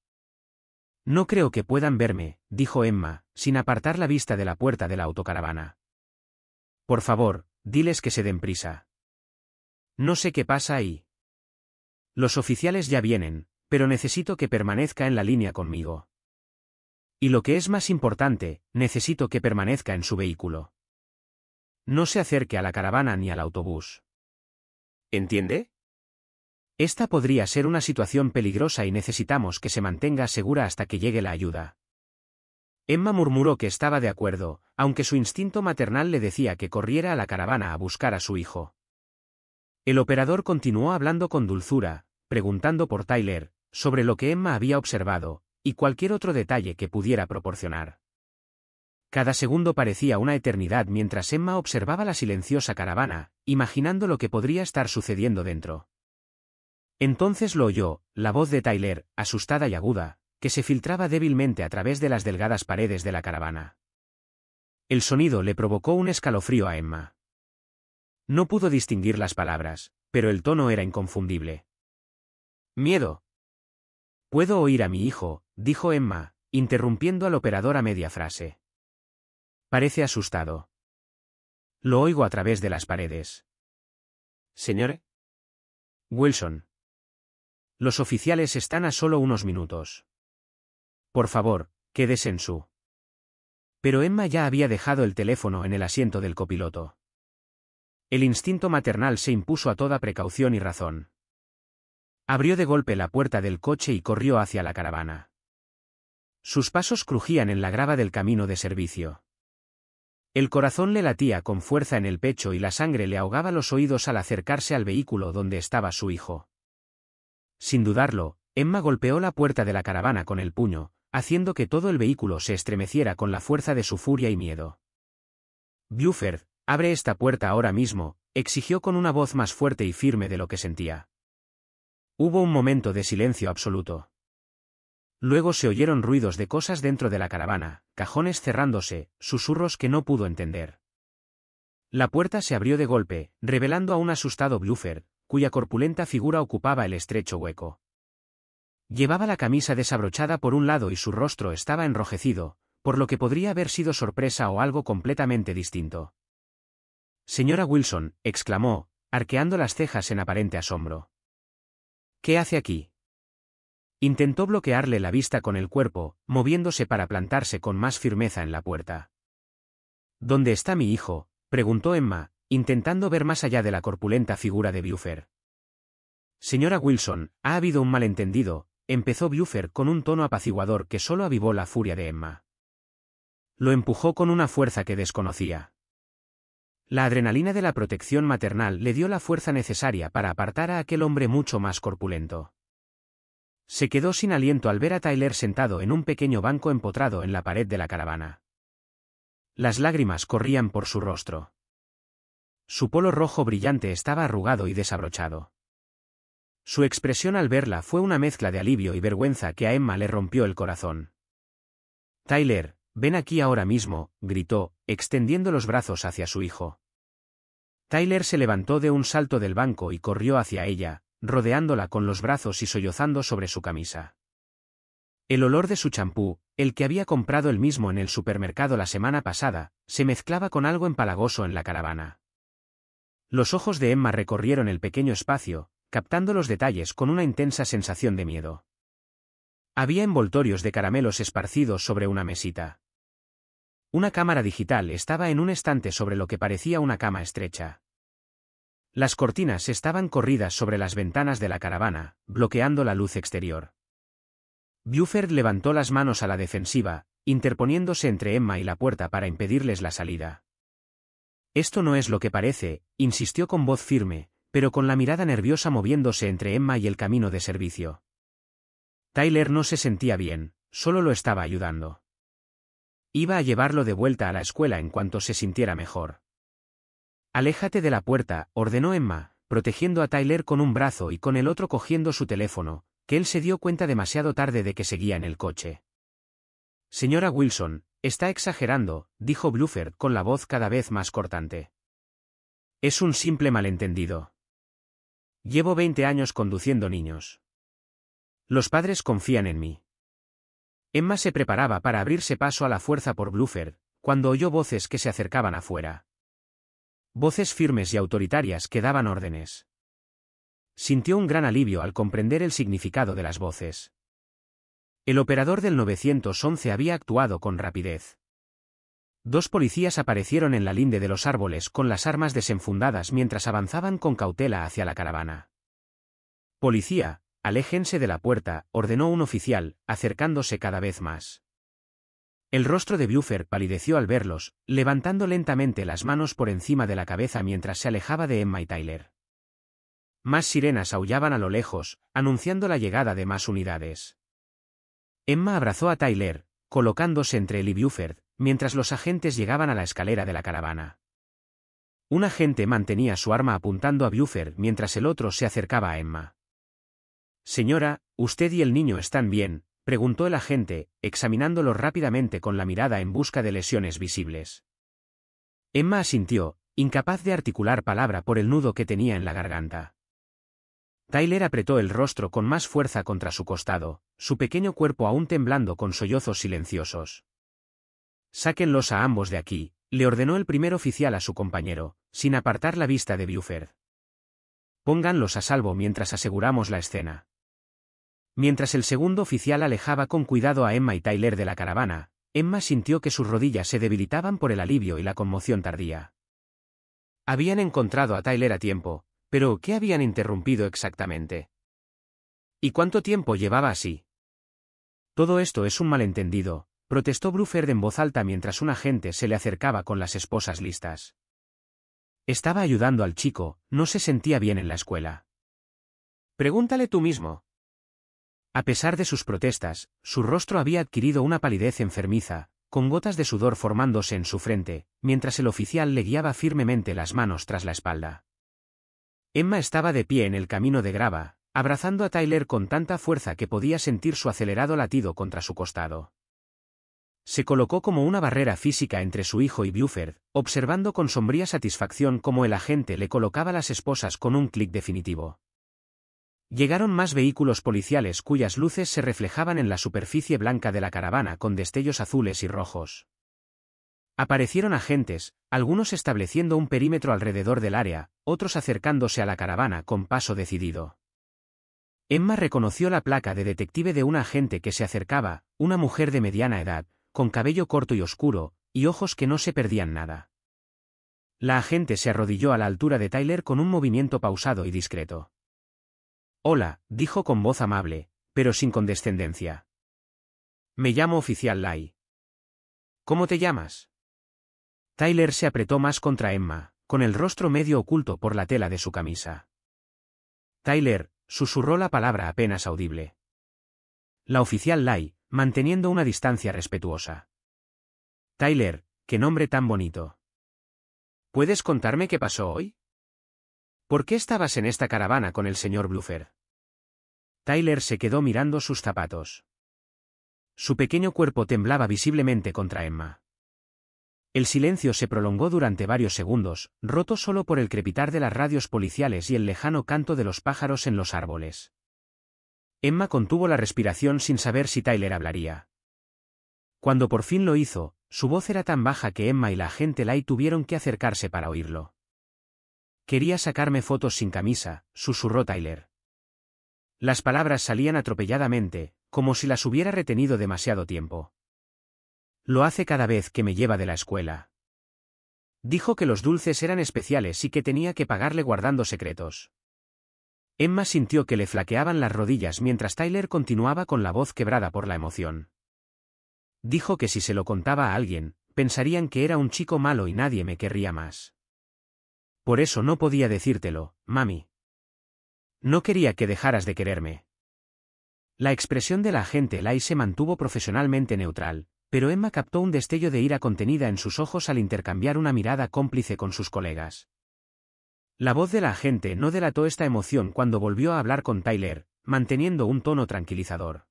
No creo que puedan verme, dijo Emma, sin apartar la vista de la puerta de la autocaravana. Por favor, diles que se den prisa. No sé qué pasa ahí. Los oficiales ya vienen, pero necesito que permanezca en la línea conmigo. Y lo que es más importante, necesito que permanezca en su vehículo. No se acerque a la caravana ni al autobús. ¿Entiende? Esta podría ser una situación peligrosa y necesitamos que se mantenga segura hasta que llegue la ayuda. Emma murmuró que estaba de acuerdo, aunque su instinto maternal le decía que corriera a la caravana a buscar a su hijo. El operador continuó hablando con dulzura, preguntando por Tyler, sobre lo que Emma había observado, y cualquier otro detalle que pudiera proporcionar. Cada segundo parecía una eternidad mientras Emma observaba la silenciosa caravana, imaginando lo que podría estar sucediendo dentro. Entonces lo oyó, la voz de Tyler, asustada y aguda, que se filtraba débilmente a través de las delgadas paredes de la caravana. El sonido le provocó un escalofrío a Emma. No pudo distinguir las palabras, pero el tono era inconfundible. Miedo. Puedo oír a mi hijo, dijo Emma, interrumpiendo al operador a media frase. Parece asustado. Lo oigo a través de las paredes. Señor Wilson. Los oficiales están a solo unos minutos. Por favor, quédese en su. Pero Emma ya había dejado el teléfono en el asiento del copiloto. El instinto maternal se impuso a toda precaución y razón. Abrió de golpe la puerta del coche y corrió hacia la caravana. Sus pasos crujían en la grava del camino de servicio. El corazón le latía con fuerza en el pecho y la sangre le ahogaba los oídos al acercarse al vehículo donde estaba su hijo. Sin dudarlo, Emma golpeó la puerta de la caravana con el puño, haciendo que todo el vehículo se estremeciera con la fuerza de su furia y miedo. Buffer, abre esta puerta ahora mismo, exigió con una voz más fuerte y firme de lo que sentía. Hubo un momento de silencio absoluto. Luego se oyeron ruidos de cosas dentro de la caravana, cajones cerrándose, susurros que no pudo entender. La puerta se abrió de golpe, revelando a un asustado Buffer, cuya corpulenta figura ocupaba el estrecho hueco. Llevaba la camisa desabrochada por un lado y su rostro estaba enrojecido, por lo que podría haber sido sorpresa o algo completamente distinto. Señora Wilson, exclamó, arqueando las cejas en aparente asombro. ¿Qué hace aquí? Intentó bloquearle la vista con el cuerpo, moviéndose para plantarse con más firmeza en la puerta. ¿Dónde está mi hijo?, preguntó Emma, intentando ver más allá de la corpulenta figura de Buffer. Señora Wilson, ha habido un malentendido, empezó Buffer con un tono apaciguador que solo avivó la furia de Emma. Lo empujó con una fuerza que desconocía. La adrenalina de la protección maternal le dio la fuerza necesaria para apartar a aquel hombre mucho más corpulento. Se quedó sin aliento al ver a Tyler sentado en un pequeño banco empotrado en la pared de la caravana. Las lágrimas corrían por su rostro. Su polo rojo brillante estaba arrugado y desabrochado. Su expresión al verla fue una mezcla de alivio y vergüenza que a Emma le rompió el corazón. Tyler, ven aquí ahora mismo, gritó, extendiendo los brazos hacia su hijo. Tyler se levantó de un salto del banco y corrió hacia ella, rodeándola con los brazos y sollozando sobre su camisa. El olor de su champú, el que había comprado él mismo en el supermercado la semana pasada, se mezclaba con algo empalagoso en la caravana. Los ojos de Emma recorrieron el pequeño espacio, captando los detalles con una intensa sensación de miedo. Había envoltorios de caramelos esparcidos sobre una mesita. Una cámara digital estaba en un estante sobre lo que parecía una cama estrecha. Las cortinas estaban corridas sobre las ventanas de la caravana, bloqueando la luz exterior. Buffer levantó las manos a la defensiva, interponiéndose entre Emma y la puerta para impedirles la salida. Esto no es lo que parece, insistió con voz firme, pero con la mirada nerviosa moviéndose entre Emma y el camino de servicio. Tyler no se sentía bien, solo lo estaba ayudando. Iba a llevarlo de vuelta a la escuela en cuanto se sintiera mejor. Aléjate de la puerta, ordenó Emma, protegiendo a Tyler con un brazo y con el otro cogiendo su teléfono, que él se dio cuenta demasiado tarde de que seguía en el coche. Señora Wilson, está exagerando, dijo Bluford con la voz cada vez más cortante. Es un simple malentendido. Llevo 20 años conduciendo niños. Los padres confían en mí. Emma se preparaba para abrirse paso a la fuerza por Bluford, cuando oyó voces que se acercaban afuera. Voces firmes y autoritarias que daban órdenes. Sintió un gran alivio al comprender el significado de las voces. El operador del 911 había actuado con rapidez. 2 policías aparecieron en la linde de los árboles con las armas desenfundadas mientras avanzaban con cautela hacia la caravana. Policía, aléjense de la puerta, ordenó un oficial, acercándose cada vez más. El rostro de Bluford palideció al verlos, levantando lentamente las manos por encima de la cabeza mientras se alejaba de Emma y Tyler. Más sirenas aullaban a lo lejos, anunciando la llegada de más unidades. Emma abrazó a Tyler, colocándose entre él y Bluford, mientras los agentes llegaban a la escalera de la caravana. Un agente mantenía su arma apuntando a Bluford mientras el otro se acercaba a Emma. Señora, ¿usted y el niño están bien?, preguntó el agente, examinándolo rápidamente con la mirada en busca de lesiones visibles. Emma asintió, incapaz de articular palabra por el nudo que tenía en la garganta. Tyler apretó el rostro con más fuerza contra su costado, su pequeño cuerpo aún temblando con sollozos silenciosos. Sáquenlos a ambos de aquí, le ordenó el primer oficial a su compañero, sin apartar la vista de Bluford. Pónganlos a salvo mientras aseguramos la escena. Mientras el segundo oficial alejaba con cuidado a Emma y Tyler de la caravana, Emma sintió que sus rodillas se debilitaban por el alivio y la conmoción tardía. Habían encontrado a Tyler a tiempo, pero ¿qué habían interrumpido exactamente? ¿Y cuánto tiempo llevaba así? Todo esto es un malentendido, protestó Bluford en voz alta mientras un agente se le acercaba con las esposas listas. Estaba ayudando al chico, no se sentía bien en la escuela. Pregúntale tú mismo. A pesar de sus protestas, su rostro había adquirido una palidez enfermiza, con gotas de sudor formándose en su frente, mientras el oficial le guiaba firmemente las manos tras la espalda. Emma estaba de pie en el camino de grava, abrazando a Tyler con tanta fuerza que podía sentir su acelerado latido contra su costado. Se colocó como una barrera física entre su hijo y Bluford, observando con sombría satisfacción cómo el agente le colocaba las esposas con un clic definitivo. Llegaron más vehículos policiales cuyas luces se reflejaban en la superficie blanca de la caravana con destellos azules y rojos. Aparecieron agentes, algunos estableciendo un perímetro alrededor del área, otros acercándose a la caravana con paso decidido. Emma reconoció la placa de detective de una agente que se acercaba, una mujer de mediana edad, con cabello corto y oscuro, y ojos que no se perdían nada. La agente se arrodilló a la altura de Tyler con un movimiento pausado y discreto. Hola, dijo con voz amable, pero sin condescendencia. Me llamo oficial Lai. ¿Cómo te llamas? Tyler se apretó más contra Emma, con el rostro medio oculto por la tela de su camisa. Tyler, susurró la palabra apenas audible. La oficial Lai, manteniendo una distancia respetuosa. Tyler, qué nombre tan bonito. ¿Puedes contarme qué pasó hoy? ¿Por qué estabas en esta caravana con el señor Bluford? Tyler se quedó mirando sus zapatos. Su pequeño cuerpo temblaba visiblemente contra Emma. El silencio se prolongó durante varios segundos, roto solo por el crepitar de las radios policiales y el lejano canto de los pájaros en los árboles. Emma contuvo la respiración sin saber si Tyler hablaría. Cuando por fin lo hizo, su voz era tan baja que Emma y la agente Lai tuvieron que acercarse para oírlo. Quería sacarme fotos sin camisa, susurró Tyler. Las palabras salían atropelladamente, como si las hubiera retenido demasiado tiempo. Lo hace cada vez que me lleva de la escuela. Dijo que los dulces eran especiales y que tenía que pagarle guardando secretos. Emma sintió que le flaqueaban las rodillas mientras Tyler continuaba con la voz quebrada por la emoción. Dijo que si se lo contaba a alguien, pensarían que era un chico malo y nadie me querría más. Por eso no podía decírtelo, mami. No quería que dejaras de quererme. La expresión de la agente Lai se mantuvo profesionalmente neutral, pero Emma captó un destello de ira contenida en sus ojos al intercambiar una mirada cómplice con sus colegas. La voz de la agente no delató esta emoción cuando volvió a hablar con Tyler, manteniendo un tono tranquilizador.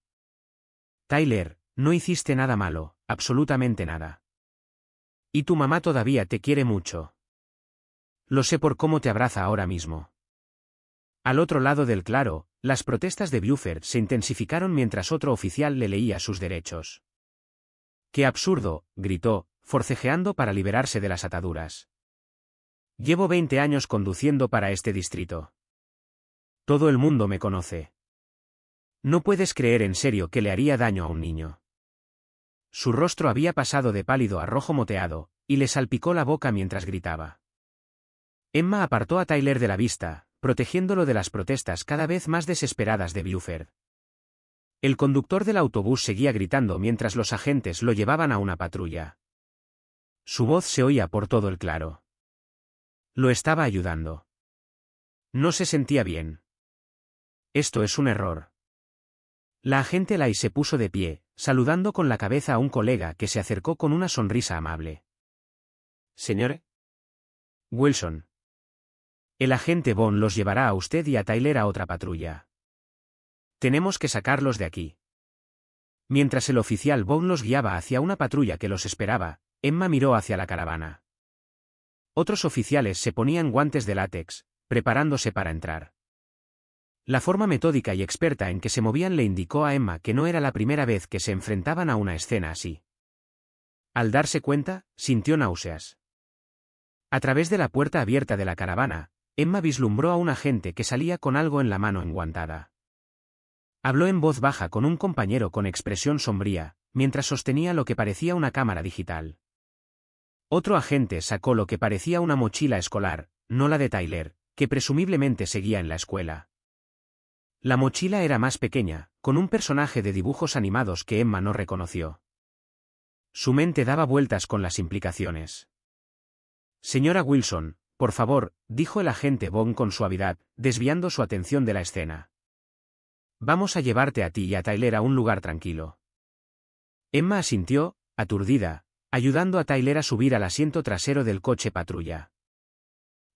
Tyler, no hiciste nada malo, absolutamente nada. Y tu mamá todavía te quiere mucho. Lo sé por cómo te abraza ahora mismo. Al otro lado del claro, las protestas de Buford se intensificaron mientras otro oficial le leía sus derechos. ¡Qué absurdo!, gritó, forcejeando para liberarse de las ataduras. Llevo 20 años conduciendo para este distrito. Todo el mundo me conoce. No puedes creer en serio que le haría daño a un niño. Su rostro había pasado de pálido a rojo moteado, y le salpicó la boca mientras gritaba. Emma apartó a Tyler de la vista, protegiéndolo de las protestas cada vez más desesperadas de Buford. El conductor del autobús seguía gritando mientras los agentes lo llevaban a una patrulla. Su voz se oía por todo el claro. Lo estaba ayudando. No se sentía bien. Esto es un error. La agente Lai se puso de pie, saludando con la cabeza a un colega que se acercó con una sonrisa amable. Señor Wilson. El agente Bond los llevará a usted y a Tyler a otra patrulla. Tenemos que sacarlos de aquí. Mientras el oficial Bond los guiaba hacia una patrulla que los esperaba, Emma miró hacia la caravana. Otros oficiales se ponían guantes de látex, preparándose para entrar. La forma metódica y experta en que se movían le indicó a Emma que no era la primera vez que se enfrentaban a una escena así. Al darse cuenta, sintió náuseas. A través de la puerta abierta de la caravana, Emma vislumbró a un agente que salía con algo en la mano enguantada. Habló en voz baja con un compañero con expresión sombría, mientras sostenía lo que parecía una cámara digital. Otro agente sacó lo que parecía una mochila escolar, no la de Tyler, que presumiblemente seguía en la escuela. La mochila era más pequeña, con un personaje de dibujos animados que Emma no reconoció. Su mente daba vueltas con las implicaciones. Señora Wilson, por favor, dijo el agente Bond con suavidad, desviando su atención de la escena. Vamos a llevarte a ti y a Tyler a un lugar tranquilo. Emma asintió, aturdida, ayudando a Tyler a subir al asiento trasero del coche patrulla.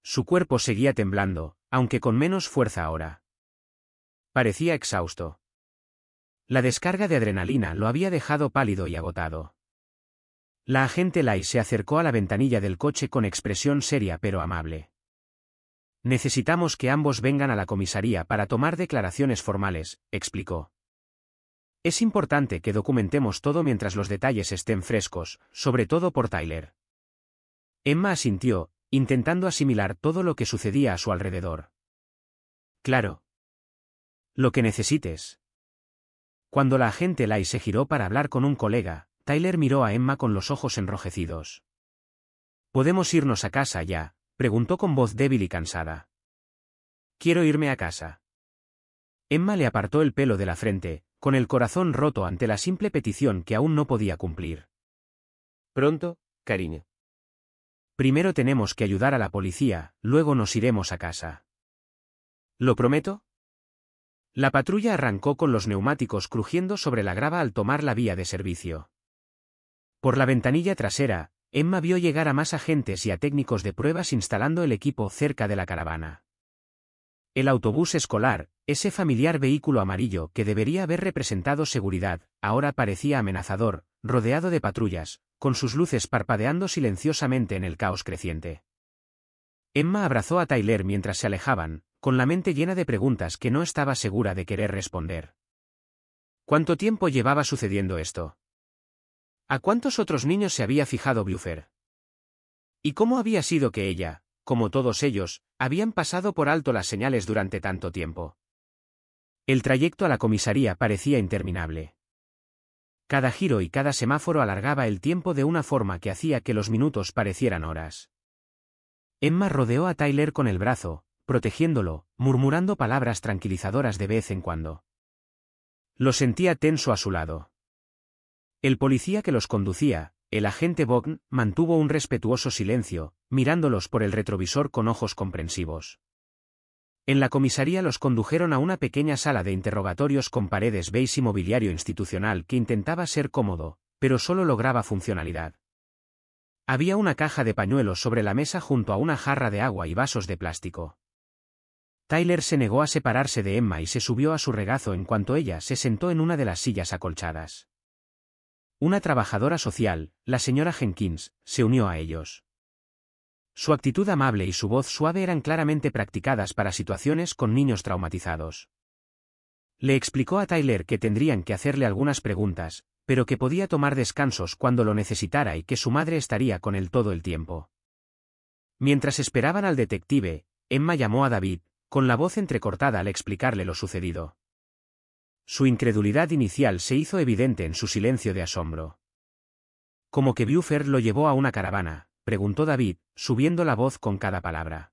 Su cuerpo seguía temblando, aunque con menos fuerza ahora. Parecía exhausto. La descarga de adrenalina lo había dejado pálido y agotado. La agente Lai se acercó a la ventanilla del coche con expresión seria pero amable. Necesitamos que ambos vengan a la comisaría para tomar declaraciones formales, explicó. Es importante que documentemos todo mientras los detalles estén frescos, sobre todo por Tyler. Emma asintió, intentando asimilar todo lo que sucedía a su alrededor. Claro. Lo que necesites. Cuando la agente Lai se giró para hablar con un colega, Tyler miró a Emma con los ojos enrojecidos. ¿Podemos irnos a casa ya?, preguntó con voz débil y cansada. Quiero irme a casa. Emma le apartó el pelo de la frente, con el corazón roto ante la simple petición que aún no podía cumplir. Pronto, cariño. Primero tenemos que ayudar a la policía, luego nos iremos a casa. ¿Lo prometo? La patrulla arrancó con los neumáticos crujiendo sobre la grava al tomar la vía de servicio. Por la ventanilla trasera, Emma vio llegar a más agentes y a técnicos de pruebas instalando el equipo cerca de la caravana. El autobús escolar, ese familiar vehículo amarillo que debería haber representado seguridad, ahora parecía amenazador, rodeado de patrullas, con sus luces parpadeando silenciosamente en el caos creciente. Emma abrazó a Tyler mientras se alejaban, con la mente llena de preguntas que no estaba segura de querer responder. ¿Cuánto tiempo llevaba sucediendo esto? ¿A cuántos otros niños se había fijado Buford? ¿Y cómo había sido que ella, como todos ellos, habían pasado por alto las señales durante tanto tiempo? El trayecto a la comisaría parecía interminable. Cada giro y cada semáforo alargaba el tiempo de una forma que hacía que los minutos parecieran horas. Emma rodeó a Tyler con el brazo, protegiéndolo, murmurando palabras tranquilizadoras de vez en cuando. Lo sentía tenso a su lado. El policía que los conducía, el agente Vaughn, mantuvo un respetuoso silencio, mirándolos por el retrovisor con ojos comprensivos. En la comisaría los condujeron a una pequeña sala de interrogatorios con paredes beige y mobiliario institucional que intentaba ser cómodo, pero solo lograba funcionalidad. Había una caja de pañuelos sobre la mesa junto a una jarra de agua y vasos de plástico. Tyler se negó a separarse de Emma y se subió a su regazo en cuanto ella se sentó en una de las sillas acolchadas. Una trabajadora social, la señora Jenkins, se unió a ellos. Su actitud amable y su voz suave eran claramente practicadas para situaciones con niños traumatizados. Le explicó a Tyler que tendrían que hacerle algunas preguntas, pero que podía tomar descansos cuando lo necesitara y que su madre estaría con él todo el tiempo. Mientras esperaban al detective, Emma llamó a David, con la voz entrecortada al explicarle lo sucedido. Su incredulidad inicial se hizo evidente en su silencio de asombro. ¿Cómo que Buford lo llevó a una caravana?, preguntó David, subiendo la voz con cada palabra.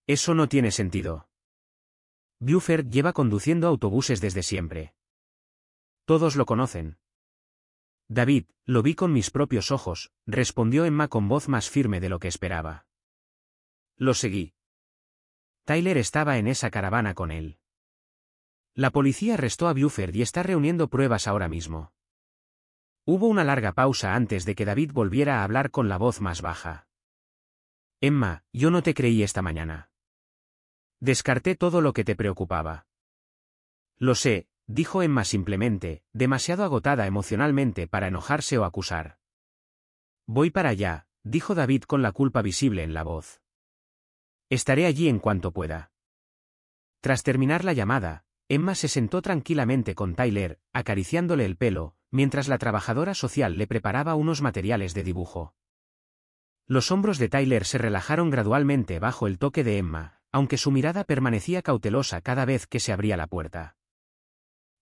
Eso no tiene sentido. Buford lleva conduciendo autobuses desde siempre. Todos lo conocen. David, lo vi con mis propios ojos, respondió Emma con voz más firme de lo que esperaba. Lo seguí. Tyler estaba en esa caravana con él. La policía arrestó a Buford y está reuniendo pruebas ahora mismo. Hubo una larga pausa antes de que David volviera a hablar con la voz más baja. Emma, yo no te creí esta mañana. Descarté todo lo que te preocupaba. Lo sé, dijo Emma simplemente, demasiado agotada emocionalmente para enojarse o acusar. Voy para allá, dijo David con la culpa visible en la voz. Estaré allí en cuanto pueda. Tras terminar la llamada, Emma se sentó tranquilamente con Tyler, acariciándole el pelo, mientras la trabajadora social le preparaba unos materiales de dibujo. Los hombros de Tyler se relajaron gradualmente bajo el toque de Emma, aunque su mirada permanecía cautelosa cada vez que se abría la puerta.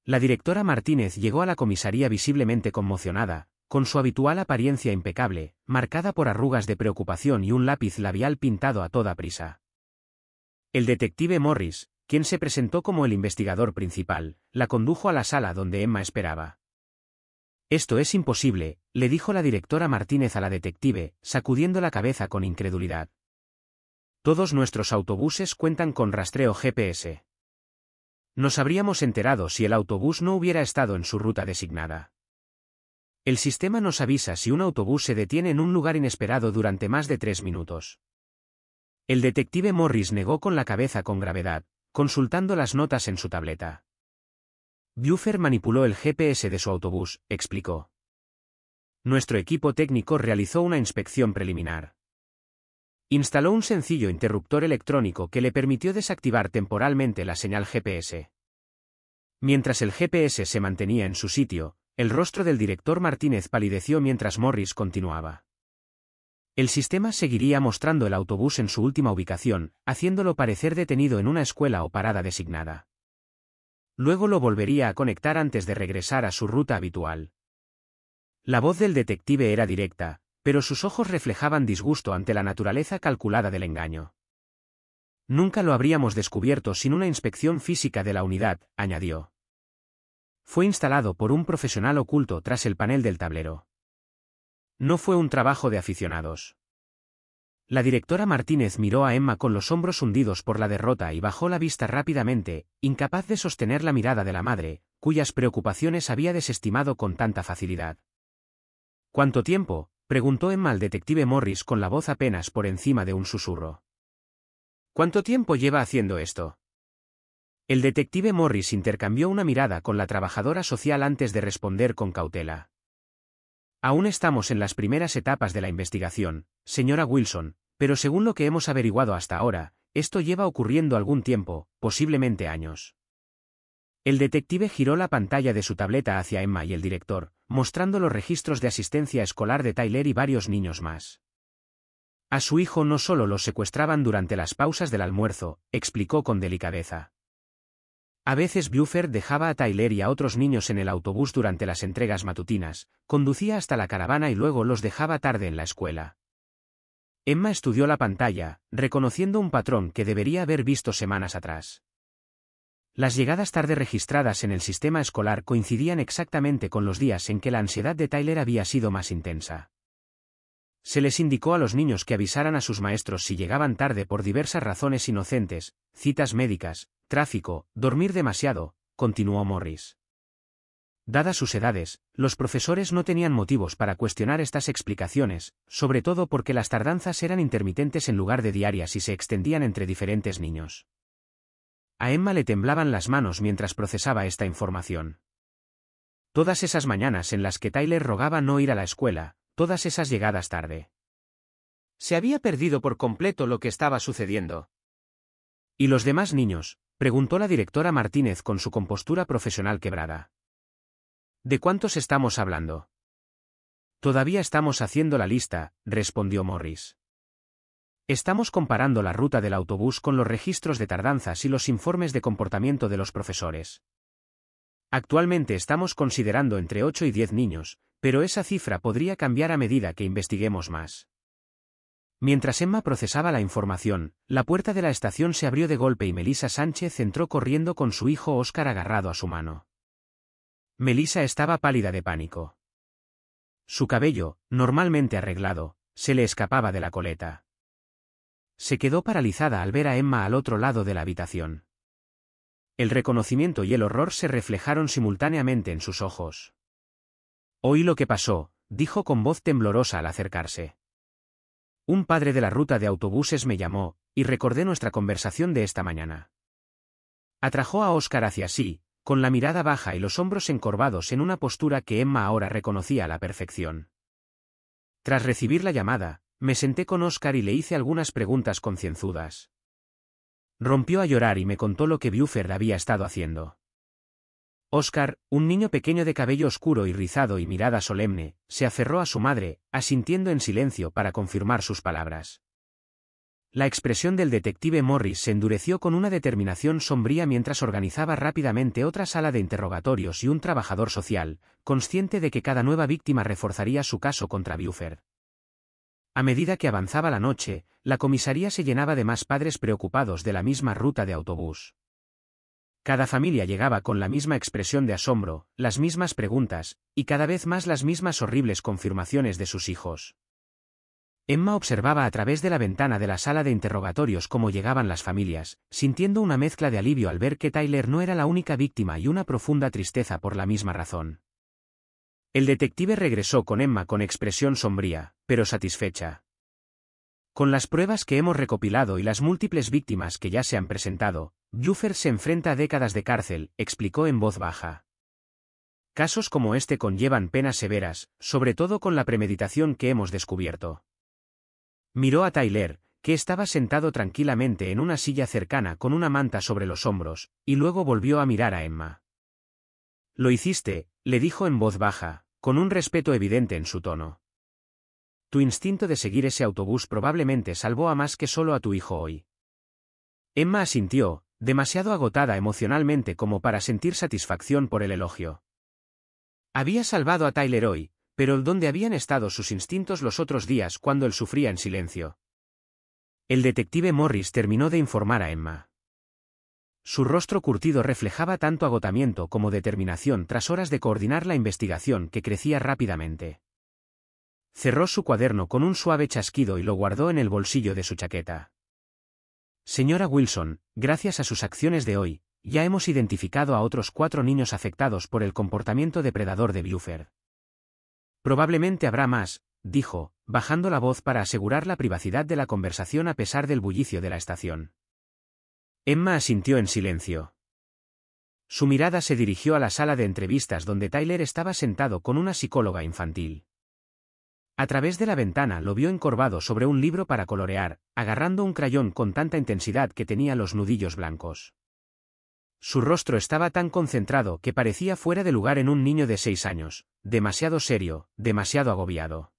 La directora Martínez llegó a la comisaría visiblemente conmocionada, con su habitual apariencia impecable, marcada por arrugas de preocupación y un lápiz labial pintado a toda prisa. El detective Morris, quien se presentó como el investigador principal, la condujo a la sala donde Emma esperaba. Esto es imposible, le dijo la directora Martínez a la detective, sacudiendo la cabeza con incredulidad. Todos nuestros autobuses cuentan con rastreo GPS. Nos habríamos enterado si el autobús no hubiera estado en su ruta designada. El sistema nos avisa si un autobús se detiene en un lugar inesperado durante más de 3 minutos. El detective Morris negó con la cabeza con gravedad, consultando las notas en su tableta. Buford manipuló el GPS de su autobús, explicó. Nuestro equipo técnico realizó una inspección preliminar. Instaló un sencillo interruptor electrónico que le permitió desactivar temporalmente la señal GPS. Mientras el GPS se mantenía en su sitio, el rostro del director Martínez palideció mientras Morris continuaba. El sistema seguiría mostrando el autobús en su última ubicación, haciéndolo parecer detenido en una escuela o parada designada. Luego lo volvería a conectar antes de regresar a su ruta habitual. La voz del detective era directa, pero sus ojos reflejaban disgusto ante la naturaleza calculada del engaño. Nunca lo habríamos descubierto sin una inspección física de la unidad, añadió. Fue instalado por un profesional oculto tras el panel del tablero. No fue un trabajo de aficionados. La directora Martínez miró a Emma con los hombros hundidos por la derrota y bajó la vista rápidamente, incapaz de sostener la mirada de la madre, cuyas preocupaciones había desestimado con tanta facilidad. ¿Cuánto tiempo?, preguntó Emma al detective Morris con la voz apenas por encima de un susurro. ¿Cuánto tiempo lleva haciendo esto? El detective Morris intercambió una mirada con la trabajadora social antes de responder con cautela. Aún estamos en las primeras etapas de la investigación, señora Wilson, pero según lo que hemos averiguado hasta ahora, esto lleva ocurriendo algún tiempo, posiblemente años. El detective giró la pantalla de su tableta hacia Emma y el director, mostrando los registros de asistencia escolar de Tyler y varios niños más. A su hijo no solo los secuestraban durante las pausas del almuerzo, explicó con delicadeza. A veces Buford dejaba a Tyler y a otros niños en el autobús durante las entregas matutinas, conducía hasta la caravana y luego los dejaba tarde en la escuela. Emma estudió la pantalla, reconociendo un patrón que debería haber visto semanas atrás. Las llegadas tarde registradas en el sistema escolar coincidían exactamente con los días en que la ansiedad de Tyler había sido más intensa. Se les indicó a los niños que avisaran a sus maestros si llegaban tarde por diversas razones inocentes, citas médicas, tráfico, dormir demasiado, continuó Morris. Dadas sus edades, los profesores no tenían motivos para cuestionar estas explicaciones, sobre todo porque las tardanzas eran intermitentes en lugar de diarias y se extendían entre diferentes niños. A Emma le temblaban las manos mientras procesaba esta información. Todas esas mañanas en las que Tyler rogaba no ir a la escuela, todas esas llegadas tarde. Se había perdido por completo lo que estaba sucediendo. ¿Y los demás niños?, preguntó la directora Martínez con su compostura profesional quebrada. ¿De cuántos estamos hablando? Todavía estamos haciendo la lista, respondió Morris. Estamos comparando la ruta del autobús con los registros de tardanzas y los informes de comportamiento de los profesores. Actualmente estamos considerando entre 8 y 10 niños, pero esa cifra podría cambiar a medida que investiguemos más. Mientras Emma procesaba la información, la puerta de la estación se abrió de golpe y Melissa Sánchez entró corriendo con su hijo Óscar agarrado a su mano. Melissa estaba pálida de pánico. Su cabello, normalmente arreglado, se le escapaba de la coleta. Se quedó paralizada al ver a Emma al otro lado de la habitación. El reconocimiento y el horror se reflejaron simultáneamente en sus ojos. Oí lo que pasó, dijo con voz temblorosa al acercarse. Un padre de la ruta de autobuses me llamó, y recordé nuestra conversación de esta mañana. Atrajo a Óscar hacia sí, con la mirada baja y los hombros encorvados en una postura que Emma ahora reconocía a la perfección. Tras recibir la llamada, me senté con Óscar y le hice algunas preguntas concienzudas. Rompió a llorar y me contó lo que Buford había estado haciendo. Óscar, un niño pequeño de cabello oscuro y rizado y mirada solemne, se aferró a su madre, asintiendo en silencio para confirmar sus palabras. La expresión del detective Morris se endureció con una determinación sombría mientras organizaba rápidamente otra sala de interrogatorios y un trabajador social, consciente de que cada nueva víctima reforzaría su caso contra Buford. A medida que avanzaba la noche, la comisaría se llenaba de más padres preocupados de la misma ruta de autobús. Cada familia llegaba con la misma expresión de asombro, las mismas preguntas, y cada vez más las mismas horribles confirmaciones de sus hijos. Emma observaba a través de la ventana de la sala de interrogatorios cómo llegaban las familias, sintiendo una mezcla de alivio al ver que Tyler no era la única víctima y una profunda tristeza por la misma razón. El detective regresó con Emma con expresión sombría, pero satisfecha. Con las pruebas que hemos recopilado y las múltiples víctimas que ya se han presentado, Buford se enfrenta a décadas de cárcel, explicó en voz baja. Casos como este conllevan penas severas, sobre todo con la premeditación que hemos descubierto. Miró a Tyler, que estaba sentado tranquilamente en una silla cercana con una manta sobre los hombros, y luego volvió a mirar a Emma. Lo hiciste, le dijo en voz baja, con un respeto evidente en su tono. Tu instinto de seguir ese autobús probablemente salvó a más que solo a tu hijo hoy. Emma asintió, demasiado agotada emocionalmente como para sentir satisfacción por el elogio. Había salvado a Tyler hoy, pero ¿dónde habían estado sus instintos los otros días cuando él sufría en silencio? El detective Morris terminó de informar a Emma. Su rostro curtido reflejaba tanto agotamiento como determinación tras horas de coordinar la investigación que crecía rápidamente. Cerró su cuaderno con un suave chasquido y lo guardó en el bolsillo de su chaqueta. Señora Wilson, gracias a sus acciones de hoy, ya hemos identificado a otros 4 niños afectados por el comportamiento depredador de Buford. Probablemente habrá más, dijo, bajando la voz para asegurar la privacidad de la conversación a pesar del bullicio de la estación. Emma asintió en silencio. Su mirada se dirigió a la sala de entrevistas donde Tyler estaba sentado con una psicóloga infantil. A través de la ventana lo vio encorvado sobre un libro para colorear, agarrando un crayón con tanta intensidad que tenía los nudillos blancos. Su rostro estaba tan concentrado que parecía fuera de lugar en un niño de 6 años, demasiado serio, demasiado agobiado.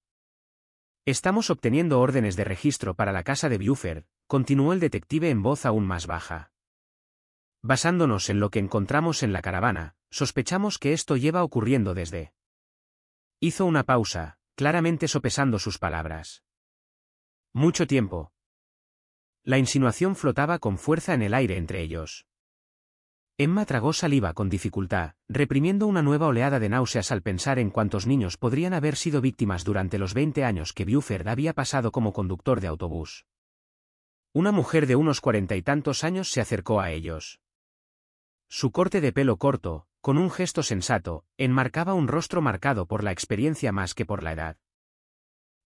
Estamos obteniendo órdenes de registro para la casa de Buford, continuó el detective en voz aún más baja. Basándonos en lo que encontramos en la caravana, sospechamos que esto lleva ocurriendo desde. Hizo una pausa, claramente sopesando sus palabras. Mucho tiempo. La insinuación flotaba con fuerza en el aire entre ellos. Emma tragó saliva con dificultad, reprimiendo una nueva oleada de náuseas al pensar en cuántos niños podrían haber sido víctimas durante los 20 años que Buford había pasado como conductor de autobús. Una mujer de unos 40 y tantos años se acercó a ellos. Su corte de pelo corto, con un gesto sensato, enmarcaba un rostro marcado por la experiencia más que por la edad.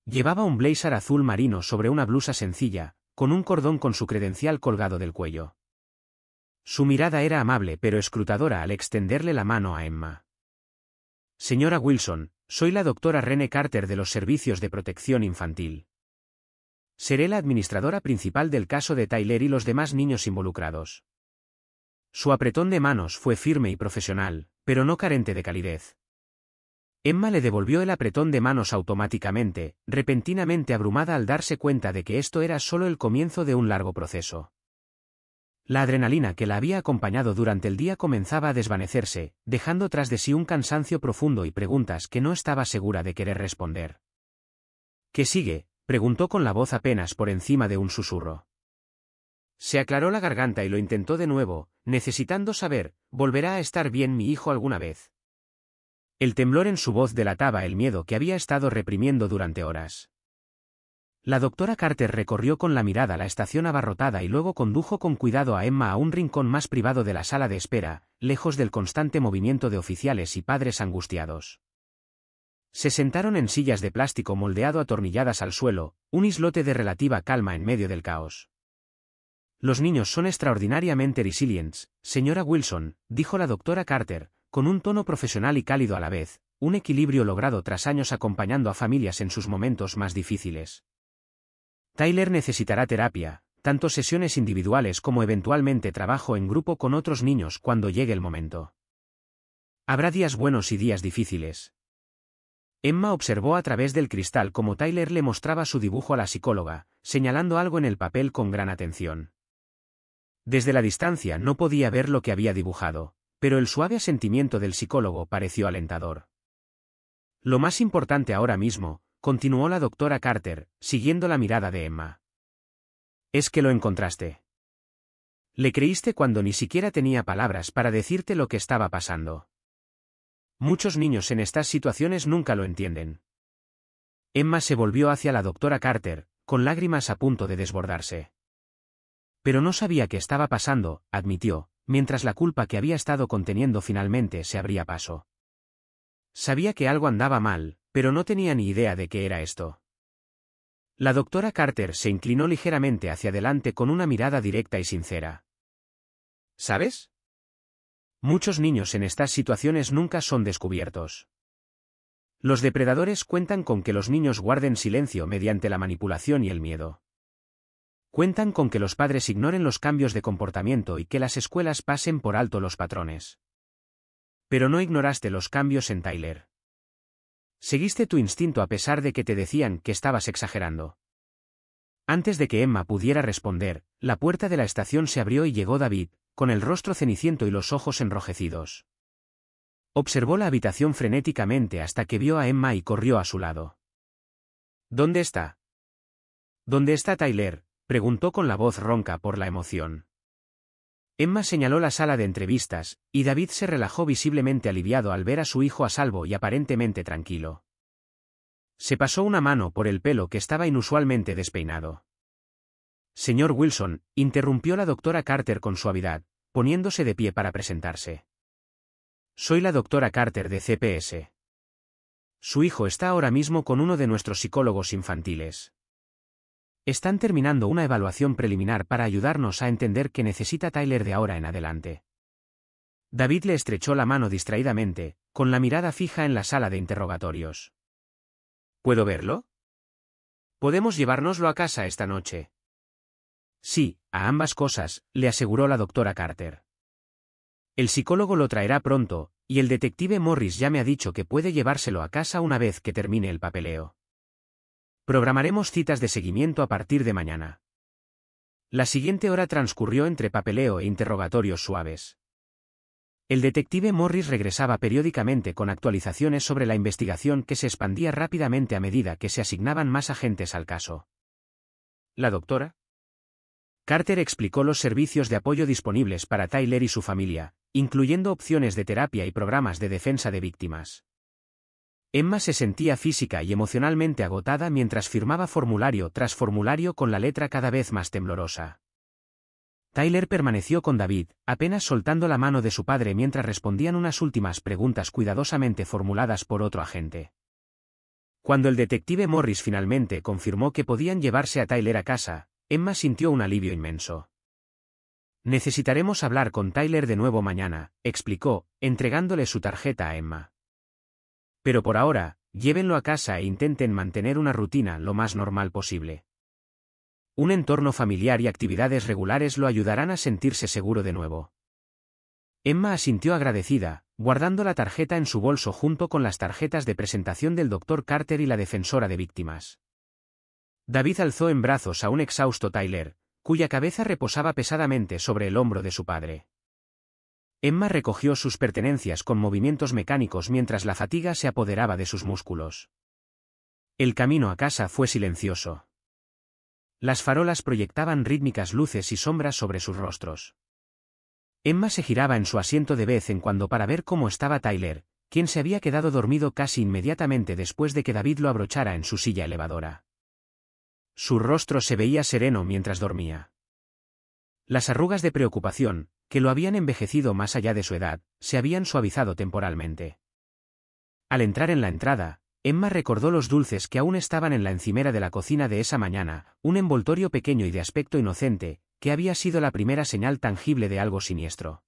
Llevaba un blazer azul marino sobre una blusa sencilla, con un cordón con su credencial colgado del cuello. Su mirada era amable pero escrutadora al extenderle la mano a Emma. Señora Wilson, soy la doctora Rene Carter de los Servicios de Protección Infantil. Seré la administradora principal del caso de Tyler y los demás niños involucrados. Su apretón de manos fue firme y profesional, pero no carente de calidez. Emma le devolvió el apretón de manos automáticamente, repentinamente abrumada al darse cuenta de que esto era solo el comienzo de un largo proceso. La adrenalina que la había acompañado durante el día comenzaba a desvanecerse, dejando tras de sí un cansancio profundo y preguntas que no estaba segura de querer responder. ¿Qué sigue?, preguntó con la voz apenas por encima de un susurro. Se aclaró la garganta y lo intentó de nuevo, necesitando saber, ¿volverá a estar bien mi hijo alguna vez? El temblor en su voz delataba el miedo que había estado reprimiendo durante horas. La doctora Carter recorrió con la mirada la estación abarrotada y luego condujo con cuidado a Emma a un rincón más privado de la sala de espera, lejos del constante movimiento de oficiales y padres angustiados. Se sentaron en sillas de plástico moldeado atornilladas al suelo, un islote de relativa calma en medio del caos. Los niños son extraordinariamente resilientes, señora Wilson, dijo la doctora Carter, con un tono profesional y cálido a la vez, un equilibrio logrado tras años acompañando a familias en sus momentos más difíciles. Tyler necesitará terapia, tanto sesiones individuales como eventualmente trabajo en grupo con otros niños cuando llegue el momento. Habrá días buenos y días difíciles. Emma observó a través del cristal cómo Tyler le mostraba su dibujo a la psicóloga, señalando algo en el papel con gran atención. Desde la distancia no podía ver lo que había dibujado, pero el suave asentimiento del psicólogo pareció alentador. Lo más importante ahora mismo, continuó la doctora Carter, siguiendo la mirada de Emma, es que lo encontraste. Le creíste cuando ni siquiera tenía palabras para decirte lo que estaba pasando. Muchos niños en estas situaciones nunca lo entienden. Emma se volvió hacia la doctora Carter, con lágrimas a punto de desbordarse. Pero no sabía qué estaba pasando, admitió, mientras la culpa que había estado conteniendo finalmente se abría paso. Sabía que algo andaba mal, pero no tenía ni idea de qué era esto. La doctora Carter se inclinó ligeramente hacia adelante con una mirada directa y sincera. ¿Sabes? Muchos niños en estas situaciones nunca son descubiertos. Los depredadores cuentan con que los niños guarden silencio mediante la manipulación y el miedo. Cuentan con que los padres ignoren los cambios de comportamiento y que las escuelas pasen por alto los patrones. Pero no ignoraste los cambios en Tyler. Seguiste tu instinto a pesar de que te decían que estabas exagerando. Antes de que Emma pudiera responder, la puerta de la estación se abrió y llegó David, con el rostro ceniciento y los ojos enrojecidos. Observó la habitación frenéticamente hasta que vio a Emma y corrió a su lado. ¿Dónde está? ¿Dónde está Tyler?, preguntó con la voz ronca por la emoción. Emma señaló la sala de entrevistas, y David se relajó visiblemente aliviado al ver a su hijo a salvo y aparentemente tranquilo. Se pasó una mano por el pelo que estaba inusualmente despeinado. Señor Wilson, interrumpió la doctora Carter con suavidad, poniéndose de pie para presentarse. Soy la doctora Carter de CPS. Su hijo está ahora mismo con uno de nuestros psicólogos infantiles. Están terminando una evaluación preliminar para ayudarnos a entender qué necesita Tyler de ahora en adelante. David le estrechó la mano distraídamente, con la mirada fija en la sala de interrogatorios. ¿Puedo verlo? ¿Podemos llevárnoslo a casa esta noche? Sí, a ambas cosas, le aseguró la doctora Carter. El psicólogo lo traerá pronto, y el detective Morris ya me ha dicho que puede llevárselo a casa una vez que termine el papeleo. Programaremos citas de seguimiento a partir de mañana. La siguiente hora transcurrió entre papeleo e interrogatorios suaves. El detective Morris regresaba periódicamente con actualizaciones sobre la investigación que se expandía rápidamente a medida que se asignaban más agentes al caso. ¿La doctora? Carter explicó los servicios de apoyo disponibles para Tyler y su familia, incluyendo opciones de terapia y programas de defensa de víctimas. Emma se sentía física y emocionalmente agotada mientras firmaba formulario tras formulario con la letra cada vez más temblorosa. Tyler permaneció con David, apenas soltando la mano de su padre mientras respondían unas últimas preguntas cuidadosamente formuladas por otro agente. Cuando el detective Morris finalmente confirmó que podían llevarse a Tyler a casa, Emma sintió un alivio inmenso. Necesitaremos hablar con Tyler de nuevo mañana, explicó, entregándole su tarjeta a Emma. Pero por ahora, llévenlo a casa e intenten mantener una rutina lo más normal posible. Un entorno familiar y actividades regulares lo ayudarán a sentirse seguro de nuevo. Emma asintió agradecida, guardando la tarjeta en su bolso junto con las tarjetas de presentación del Dr. Carter y la defensora de víctimas. David alzó en brazos a un exhausto Tyler, cuya cabeza reposaba pesadamente sobre el hombro de su padre. Emma recogió sus pertenencias con movimientos mecánicos mientras la fatiga se apoderaba de sus músculos. El camino a casa fue silencioso. Las farolas proyectaban rítmicas luces y sombras sobre sus rostros. Emma se giraba en su asiento de vez en cuando para ver cómo estaba Tyler, quien se había quedado dormido casi inmediatamente después de que David lo abrochara en su silla elevadora. Su rostro se veía sereno mientras dormía. Las arrugas de preocupación, que lo habían envejecido más allá de su edad, se habían suavizado temporalmente. Al entrar en la entrada, Emma recordó los dulces que aún estaban en la encimera de la cocina de esa mañana, un envoltorio pequeño y de aspecto inocente, que había sido la primera señal tangible de algo siniestro.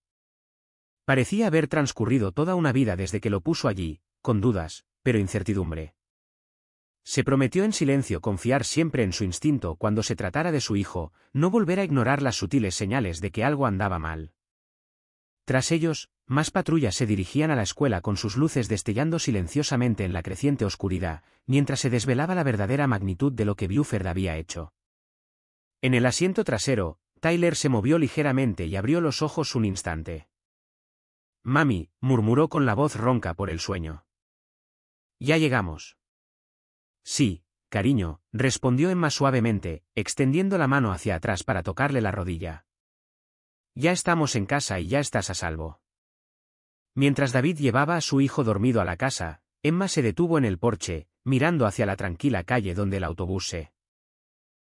Parecía haber transcurrido toda una vida desde que lo puso allí, con dudas, pero incertidumbre. Se prometió en silencio confiar siempre en su instinto cuando se tratara de su hijo, no volver a ignorar las sutiles señales de que algo andaba mal. Tras ellos, más patrullas se dirigían a la escuela con sus luces destellando silenciosamente en la creciente oscuridad, mientras se desvelaba la verdadera magnitud de lo que Buford había hecho. En el asiento trasero, Tyler se movió ligeramente y abrió los ojos un instante. «Mami», murmuró con la voz ronca por el sueño. «Ya llegamos». «Sí, cariño», respondió Emma suavemente, extendiendo la mano hacia atrás para tocarle la rodilla. «Ya estamos en casa y ya estás a salvo». Mientras David llevaba a su hijo dormido a la casa, Emma se detuvo en el porche, mirando hacia la tranquila calle donde el autobús se